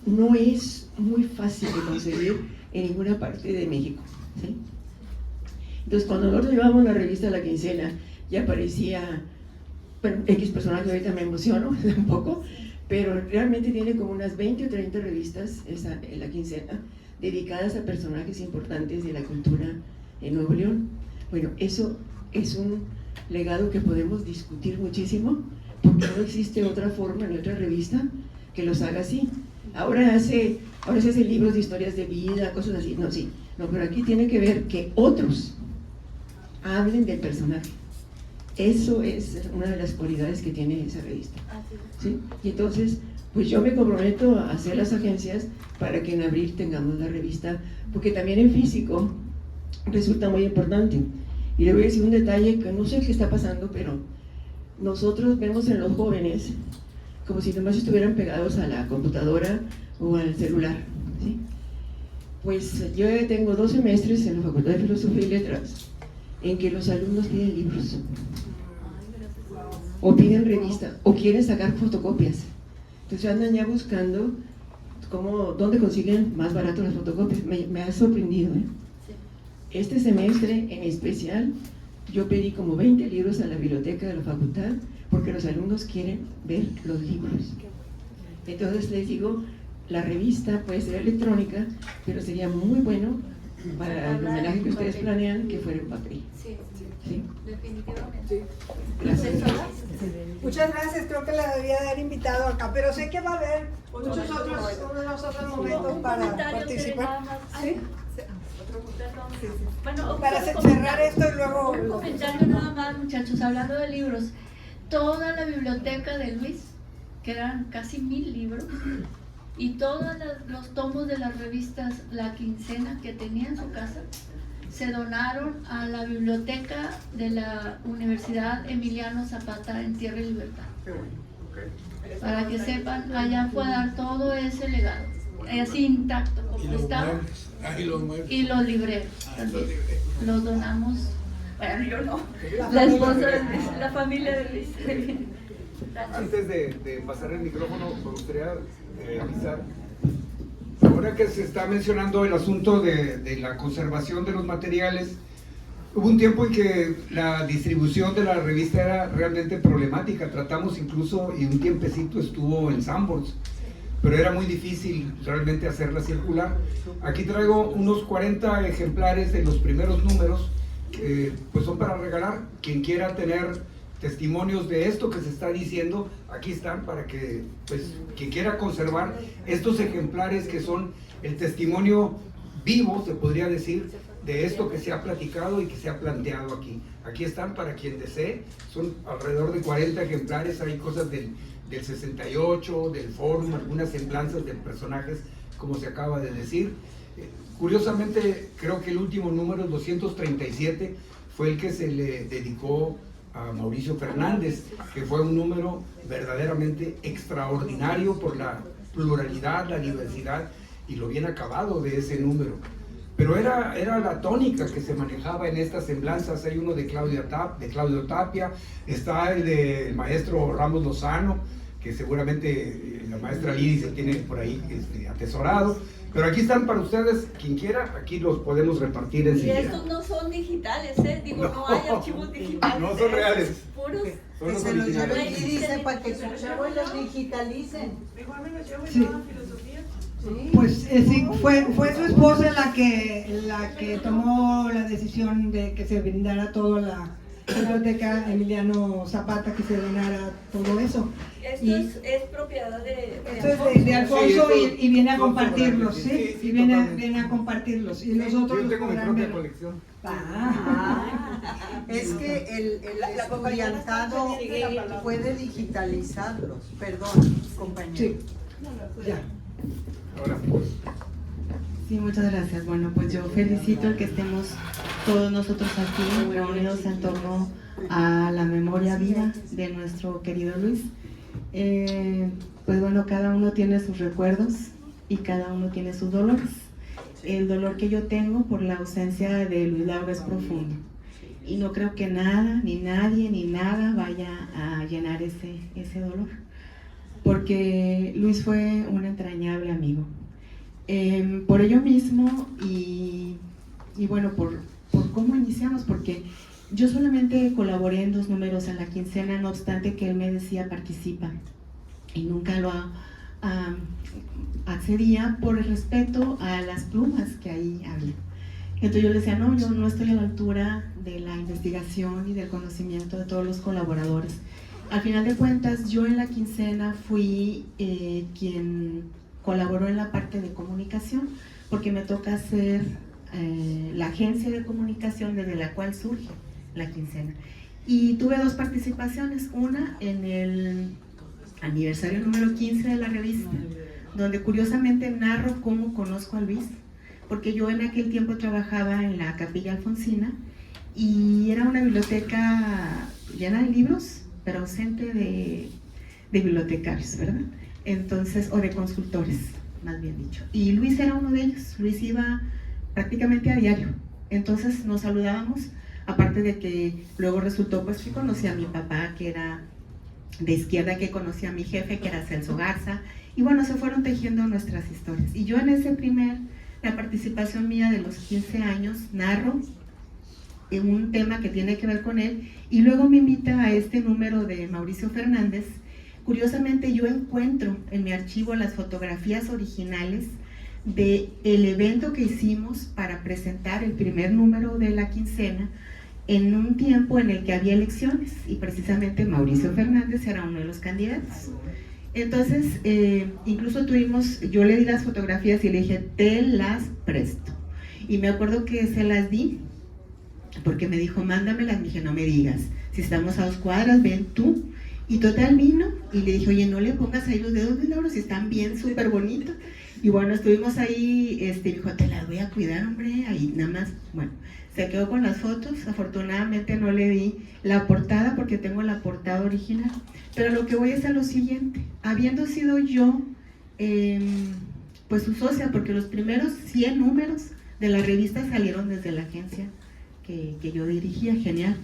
no es muy fácil de conseguir en ninguna parte de México, ¿sí? Entonces, cuando nosotros llevábamos la revista La Quincena y aparecía, bueno, X personaje, ahorita me emociono un poco, pero realmente tiene como unas 20 o 30 revistas en La Quincena dedicadas a personajes importantes de la cultura en Nuevo León. Bueno, eso es un legado que podemos discutir muchísimo, porque no existe otra forma en otra revista que los haga así. Ahora se hacen libros de historias de vida, cosas así, no, pero aquí tiene que ver que otros hablen del personaje. Eso es una de las cualidades que tiene esa revista, ¿sí? Y entonces, pues yo me comprometo a hacer las agencias para que en abril tengamos la revista, porque también en físico resulta muy importante. Y le voy a decir un detalle que no sé qué está pasando, pero nosotros vemos en los jóvenes como si nomás estuvieran pegados a la computadora o al celular, ¿sí? Pues yo tengo 2 semestres en la Facultad de Filosofía y Letras en que los alumnos piden libros o piden revistas o quieren sacar fotocopias. Entonces andan ya buscando dónde consiguen más barato las fotocopias. Me ha sorprendido, ¿eh? Este semestre en especial yo pedí como 20 libros a la biblioteca de la facultad porque los alumnos quieren ver los libros. Entonces les digo, la revista puede ser electrónica, pero sería muy bueno para el homenaje que ustedes planean que fuera en papel. Sí, definitivamente. Gracias. Muchas gracias, creo que la debía haber invitado acá, pero sé que va a haber unos otros momentos Un para comentario que participar. nada más. ¿Sí? Perdón. Bueno, Para un cerrar esto y luego... Un comentario nada más, muchachos, hablando de libros. Toda la biblioteca de Luis, que eran casi 1000 libros, y todos los tomos de las revistas La Quincena que tenía en su casa, se donaron a la biblioteca de la Universidad Emiliano Zapata en Tierra y Libertad. Para que sepan, allá fue a dar todo ese legado, así intacto como estaba. Y los libreros también. Los donamos. Bueno, yo no. La esposa de Luis, la familia de Luis. Gracias. Antes de pasar el micrófono, me gustaría avisar. Ahora que se está mencionando el asunto de la conservación de los materiales, hubo un tiempo en que la distribución de la revista era realmente problemática. Tratamos incluso, y un tiempecito estuvo en Sanborns, pero era muy difícil realmente hacerla circular. Aquí traigo unos 40 ejemplares de los primeros números, que pues son para regalar. Quien quiera tener testimonios de esto que se está diciendo, aquí están para que, pues, quien quiera conservar estos ejemplares que son el testimonio vivo, se podría decir, de esto que se ha platicado y que se ha planteado aquí. Aquí están para quien desee, son alrededor de 40 ejemplares, hay cosas del 68, del Fórum, algunas semblanzas de personajes, como se acaba de decir. Curiosamente, creo que el último número, el 237, fue el que se le dedicó a Mauricio Fernández, que fue un número verdaderamente extraordinario por la pluralidad, la diversidad y lo bien acabado de ese número. Pero era la tónica que se manejaba en estas semblanzas. Hay uno de Claudio Tapia, está el del maestro Ramos Lozano, que seguramente la maestra Lidia se tiene por ahí atesorado. Pero aquí están para ustedes, quien quiera, aquí los podemos repartir Y enseguida. estos no son digitales, digo, no hay archivos digitales. No son reales. Puros. Son los Se los lleven originales. y dice para que sus chavos los digitalicen. Sí. Pues sí, fue su esposa la que tomó la decisión de que se brindara toda la biblioteca Emiliano Zapata, que se donara todo eso. Esto es propiedad de Esto es de Alfonso Sí, esto- y viene a son compartirlos, fotografías, ¿sí? sí, sí, Y viene totalmente. a compartirlos. Y los otros Yo los tengo mi podrán propia ver. colección. Es que el estudiantado puede digitalizarlos. Perdón, compañero. Sí, ya. Ahora pues. Sí, muchas gracias. Bueno, pues yo felicito el que estemos todos nosotros aquí reunidos en torno a la memoria viva de nuestro querido Luis. Pues bueno, cada uno tiene sus recuerdos y cada uno tiene sus dolores. El dolor que yo tengo por la ausencia de Luis Lauro es profundo. Y no creo que nada, ni nadie, ni nada vaya a llenar ese dolor. Porque Luis fue un entrañable amigo. Por ello mismo y bueno, por cómo iniciamos, porque yo solamente colaboré en 2 números en La Quincena, no obstante que él me decía participa, y nunca lo accedía por el respeto a las plumas que ahí había. Entonces yo le decía, no, yo no estoy a la altura de la investigación y del conocimiento de todos los colaboradores. Al final de cuentas, yo en La Quincena fui quien colaboró en la parte de comunicación, porque me toca hacer la agencia de comunicación desde la cual surge La Quincena. Y tuve 2 participaciones, una en el aniversario número 15 de la revista, donde curiosamente narro cómo conozco a Luis, porque yo en aquel tiempo trabajaba en la Capilla Alfonsina y era una biblioteca llena de libros, pero ausente de bibliotecarios, ¿verdad? Entonces, o de consultores, más bien dicho. Y Luis era uno de ellos. Luis iba prácticamente a diario. Entonces nos saludábamos, aparte de que luego resultó pues que conocí a mi papá, que era de izquierda que conocí a mi jefe, que era Celso Garza, y bueno, se fueron tejiendo nuestras historias. Y yo en la participación mía de los 15 años, narro en un tema que tiene que ver con él, y luego me invita a este número de Mauricio Fernández. Curiosamente yo encuentro en mi archivo las fotografías originales del evento que hicimos para presentar el primer número de la quincena en un tiempo en el que había elecciones, y precisamente Mauricio Fernández era uno de los candidatos. Entonces, incluso yo le di las fotografías y le dije, te las presto. Y me acuerdo que se las di, porque me dijo, mándamelas. Me dije, no me digas, si estamos a 2 cuadras, ven tú. Y total vino, y le dije, oye, no le pongas ahí los dedos de Lauro, si están bien, súper bonitos. Y bueno, estuvimos ahí, dijo, te las voy a cuidar, hombre, ahí nada más, bueno, se quedó con las fotos. Afortunadamente no le di la portada, porque tengo la portada original. Pero lo que voy es a lo siguiente, habiendo sido yo, pues su socia, porque los primeros 100 números de la revista salieron desde la agencia que yo dirigía, genial,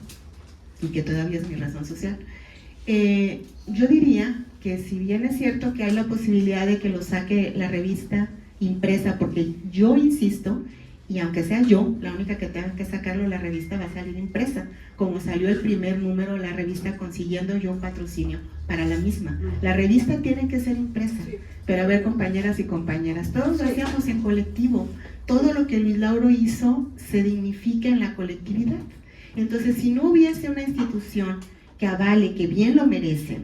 y que todavía es mi razón social. Yo diría que si bien es cierto que hay la posibilidad de que lo saque la revista impresa, porque yo insisto, y aunque sea yo la única que tenga que sacarlo, la revista va a salir impresa, como salió el primer número de la revista consiguiendo yo un patrocinio para la misma. La revista tiene que ser impresa, pero a ver, compañeras y compañeras, todos lo hacíamos en colectivo. Todo lo que Luis Lauro hizo se dignifica en la colectividad. Entonces, si no hubiese una institución que avale, que bien lo merece,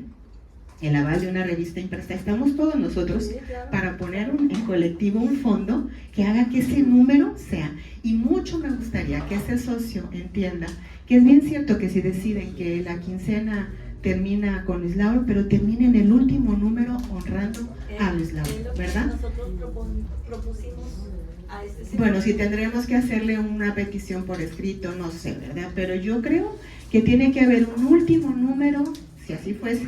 el aval de una revista impresa, estamos todos nosotros para poner en colectivo un fondo que haga que ese número sea. Y mucho me gustaría que ese socio entienda que es bien cierto que si deciden que la quincena termina con Luis Lauro, pero termine en el último número honrando a Luis Lauro, ¿verdad? Nosotros propusimos a este. Bueno, si tendremos que hacerle una petición por escrito, no sé, ¿verdad? Pero yo creo que tiene que haber un último número, si así fuese,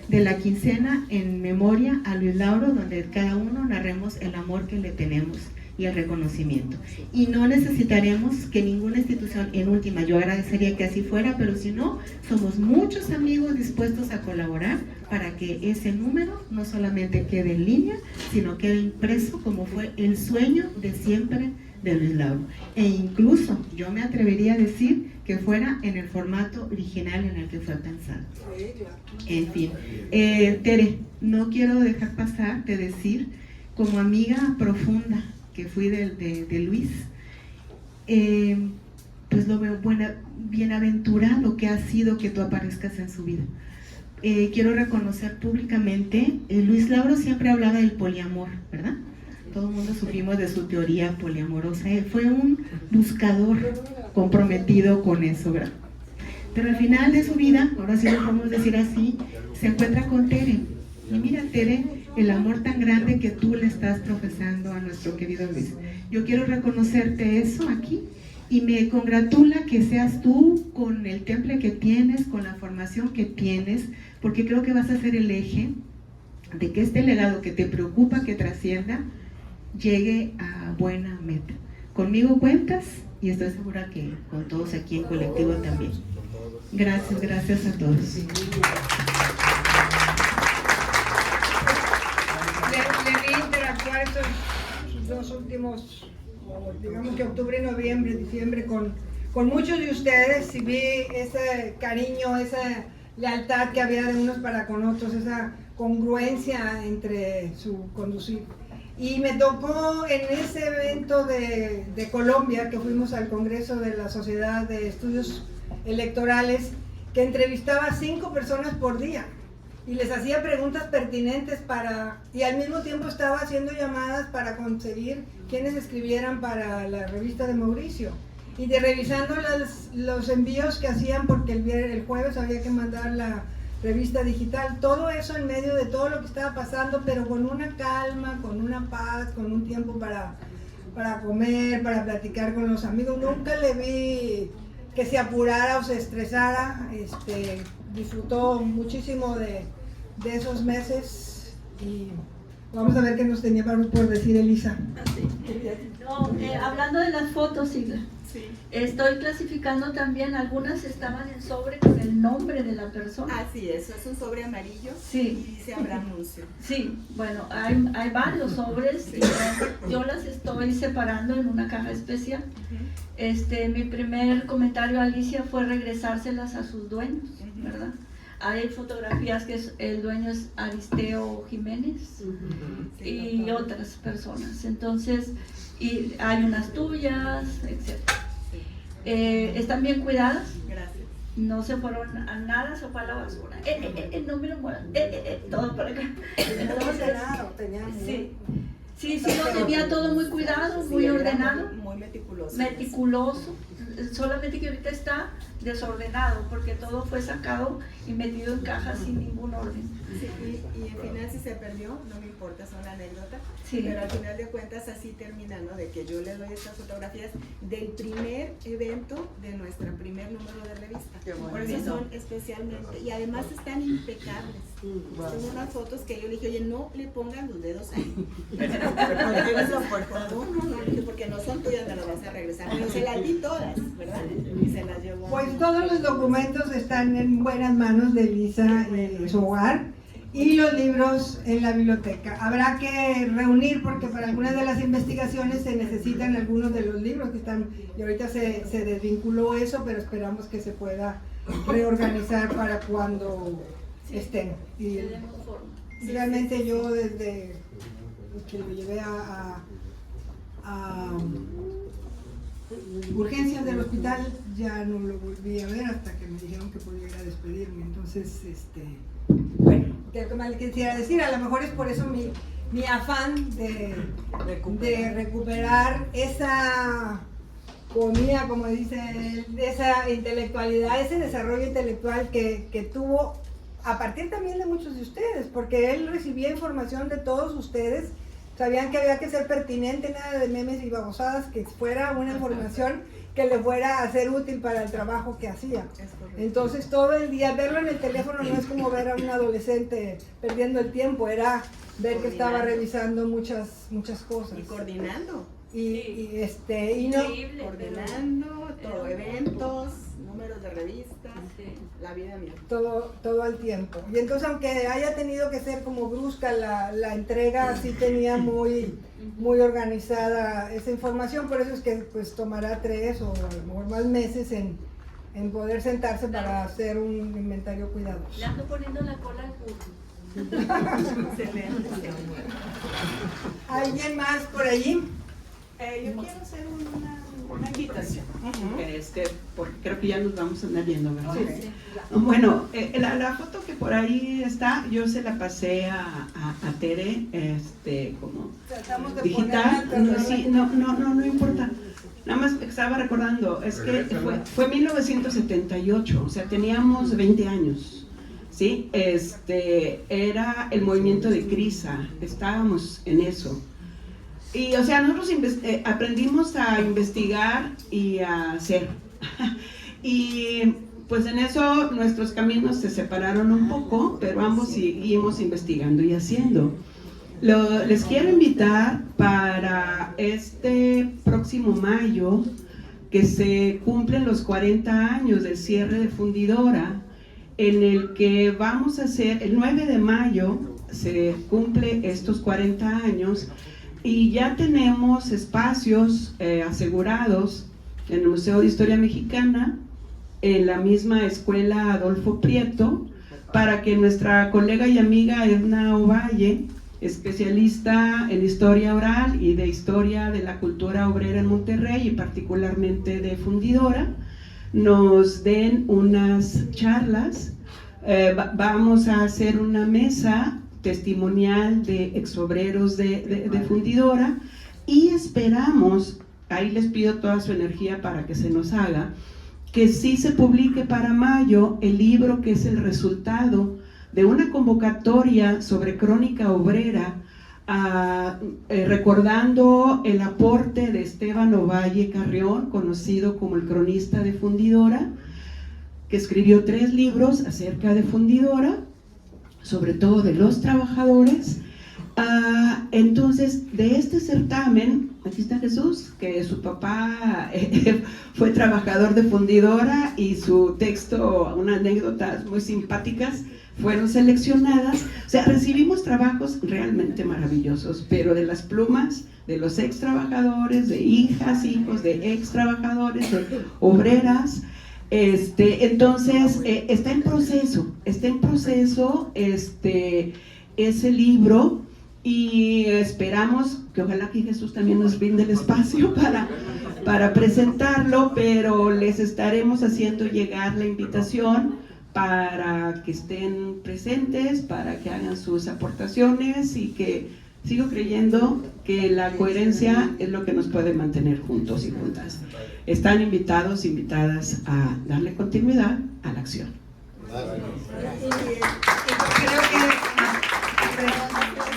de la quincena en memoria a Luis Lauro, donde cada uno narremos el amor que le tenemos y el reconocimiento. Y no necesitaremos que ninguna institución, en última, yo agradecería que así fuera, pero si no, somos muchos amigos dispuestos a colaborar para que ese número no solamente quede en línea, sino quede impreso como fue el sueño de siempre de Luis Lauro. E incluso yo me atrevería a decir que fuera en el formato original en el que fue pensado. En fin, Tere, no quiero dejar pasar de decir, como amiga profunda que fui de Luis, pues lo veo bienaventurado que ha sido que tú aparezcas en su vida. Quiero reconocer públicamente, Luis Lauro siempre hablaba del poliamor, ¿verdad? Todo el mundo sufrimos de su teoría poliamorosa. Él fue un buscador comprometido con eso, ¿verdad? Pero al final de su vida, ahora sí lo podemos decir así, se encuentra con Tere. Y mira, Tere, el amor tan grande que tú le estás profesando a nuestro querido Luis. Yo quiero reconocerte eso aquí, y me congratula que seas tú, con el temple que tienes, con la formación que tienes, porque creo que vas a ser el eje de que este legado que te preocupa que trascienda llegue a buena meta. Conmigo cuentas, y estoy segura que con todos aquí en colectivo también. Gracias, gracias a todos. Le vi interactuar estos 2 últimos, digamos que octubre, noviembre, diciembre, con muchos de ustedes, y vi ese cariño, esa lealtad que había de unos para con otros, esa congruencia entre su conducir. Y me tocó en ese evento de Colombia, que fuimos al Congreso de la Sociedad de Estudios Electorales, que entrevistaba a 5 personas por día y les hacía preguntas pertinentes y al mismo tiempo estaba haciendo llamadas para conseguir quienes escribieran para la revista de Mauricio, y revisando los envíos que hacían, porque el jueves había que mandar la revista digital, todo eso en medio de todo lo que estaba pasando, pero con una calma, con una paz, con un tiempo para comer, para platicar con los amigos. Nunca le vi que se apurara o se estresara. Disfrutó muchísimo de esos meses, y vamos a ver qué nos tenía por decir Elisa. No, hablando de las fotos, Sí. Estoy clasificando también, algunas estaban en sobre con el nombre de la persona. Así es, es un sobre amarillo Sí. y dice Abraham Nuncio. Sí, bueno, hay varios sobres y yo las estoy separando en una caja especial. Mi primer comentario a Alicia fue regresárselas a sus dueños, ¿verdad? Hay fotografías que el dueño es Aristeo Jiménez y otras personas. Entonces, y hay unas tuyas, etc. ¿Están bien cuidadas? Gracias. No se fueron a nada, se fue a la basura. No me lo muevan. Todo por acá. Entonces, sí, lo tenía todo muy cuidado, muy ordenado. Muy meticuloso. Meticuloso. Solamente que ahorita está desordenado porque todo fue sacado y metido en cajas sin ningún orden. Sí, y al final si se perdió, no me importa, son anécdotas, Sí. pero al final de cuentas así termina, ¿no? De que yo le doy estas fotografías del primer evento de nuestro primer número de revista. Qué bonito. Por eso son especialmente, y además están impecables. Son unas fotos que yo le dije, oye, no le pongan los dedos ahí. No, le dije, porque no son tuyas, me las vas a regresar. Pero se las di todas, ¿verdad? Y se las llevó. Pues todos los documentos están en buenas manos de Lisa en su hogar y los libros en la biblioteca. Habrá que reunir porque para algunas de las investigaciones se necesitan algunos de los libros que están, y ahorita se desvinculó eso, pero esperamos que se pueda reorganizar para cuando estén. Y realmente yo desde que lo llevé a urgencias del hospital ya no lo volví a ver hasta que me dijeron que podía ir a despedirme. Entonces, bueno, ¿qué más le quisiera decir? A lo mejor es por eso mi afán de recuperar esa comida, como dice él, esa intelectualidad, ese desarrollo intelectual que tuvo a partir también de muchos de ustedes, porque él recibía información de todos ustedes. Sabían que había que ser pertinente, nada de memes y babosadas, que fuera una información que le fuera a ser útil para el trabajo que hacía. Entonces todo el día, verlo en el teléfono no es como ver a un adolescente perdiendo el tiempo, era ver que estaba revisando muchas cosas. Y coordinando. Y Coordinando, todo, eventos, números de revistas, la vida misma. Todo al tiempo. Y entonces, aunque haya tenido que ser como brusca la entrega, sí tenía muy organizada esa información, por eso es que pues tomará 3 o a lo mejor más meses en poder sentarse para hacer un inventario cuidadoso. Le ando poniendo la cola al burro. Excelente. ¿Alguien más por allí? Yo quiero hacer una invitación, porque creo que ya nos vamos a andar viendo, ¿verdad? Sí. Bueno, la foto que por ahí está, yo se la pasé a Tere, como Tratamos de digital, ponerla, sí, no importa. Nada más estaba recordando, es que fue 1978, o sea, teníamos 20 años, ¿sí? Era el movimiento de Crisa, estábamos en eso. Y, o sea, nosotros aprendimos a investigar y a hacer. Y pues en eso nuestros caminos se separaron un poco, pero ambos seguimos investigando y haciendo. Les quiero invitar para este próximo mayo, que se cumplen los 40 años del cierre de Fundidora, en el que vamos a hacer, el 9 de mayo se cumple estos 40 años, y ya tenemos espacios asegurados en el Museo de Historia Mexicana, en la misma escuela Adolfo Prieto, para que nuestra colega y amiga Edna Ovalle, especialista en historia oral y de historia de la cultura obrera en Monterrey y particularmente de Fundidora, nos den unas charlas. Vamos a hacer una mesa testimonial de exobreros de Fundidora y esperamos, ahí les pido toda su energía para que se nos haga, que sí se publique para mayo el libro que es el resultado de una convocatoria sobre crónica obrera, recordando el aporte de Esteban Ovalle Carrión, conocido como el cronista de Fundidora, que escribió 3 libros acerca de Fundidora, sobre todo de los trabajadores, Entonces, de este certamen, aquí está Jesús, que su papá fue trabajador de fundidora y su texto, unas anécdotas muy simpáticas, fueron seleccionadas. O sea, recibimos trabajos realmente maravillosos, pero de las plumas de los ex trabajadores, de hijas, hijos de ex trabajadores, de obreras. Entonces, está en proceso ese libro, y esperamos que ojalá que Jesús también nos brinde el espacio para presentarlo, pero les estaremos haciendo llegar la invitación para que estén presentes, para que hagan sus aportaciones, y que sigo creyendo que la coherencia es lo que nos puede mantener juntos y juntas. Están invitados, invitadas a darle continuidad a la acción. Creo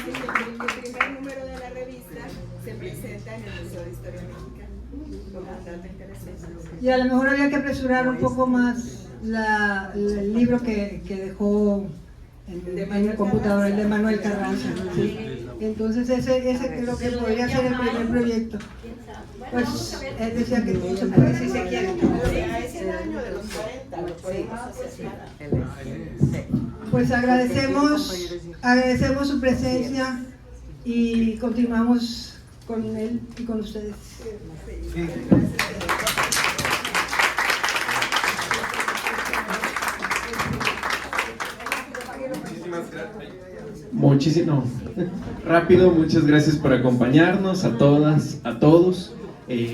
que el primer número de la revista se presenta en el Museo de Historia Mexicana como un dato interesante. y a lo mejor había que apresurar un poco más el libro que dejó en el computador, el de Manuel Carranza, ¿no? Sí. Entonces ese creo que podría ser el primer proyecto. Pues él decía que se puede, si se quiere. Es el año de los 40, lo podemos hacer. Pues agradecemos su presencia y continuamos con él y con ustedes. Muchísimo rápido, muchas gracias por acompañarnos a todas, a todos.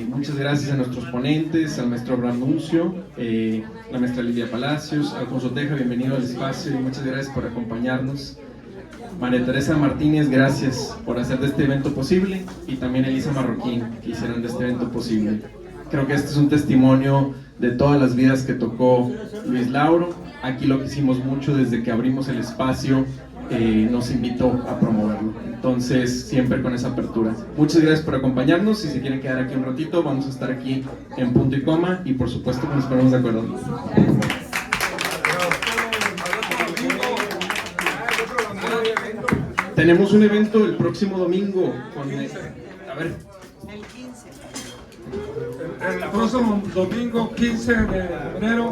Muchas gracias a nuestros ponentes, al maestro Abraham Nuncio, la maestra Lidia Palacios, Alfonso Teja, bienvenido al espacio y muchas gracias por acompañarnos. María Teresa Martínez, gracias por hacer de este evento posible, y también Elisa Marroquín, que hicieron de este evento posible. Creo que este es un testimonio de todas las vidas que tocó Luis Lauro. Aquí lo que hicimos mucho desde que abrimos el espacio, nos invitó a promoverlo. Entonces, siempre con esa apertura. Muchas gracias por acompañarnos. Si se quieren quedar aquí un ratito, vamos a estar aquí en punto y coma, y por supuesto que nos ponemos de acuerdo. Tenemos un evento el próximo domingo con... A ver. El próximo domingo 15 de febrero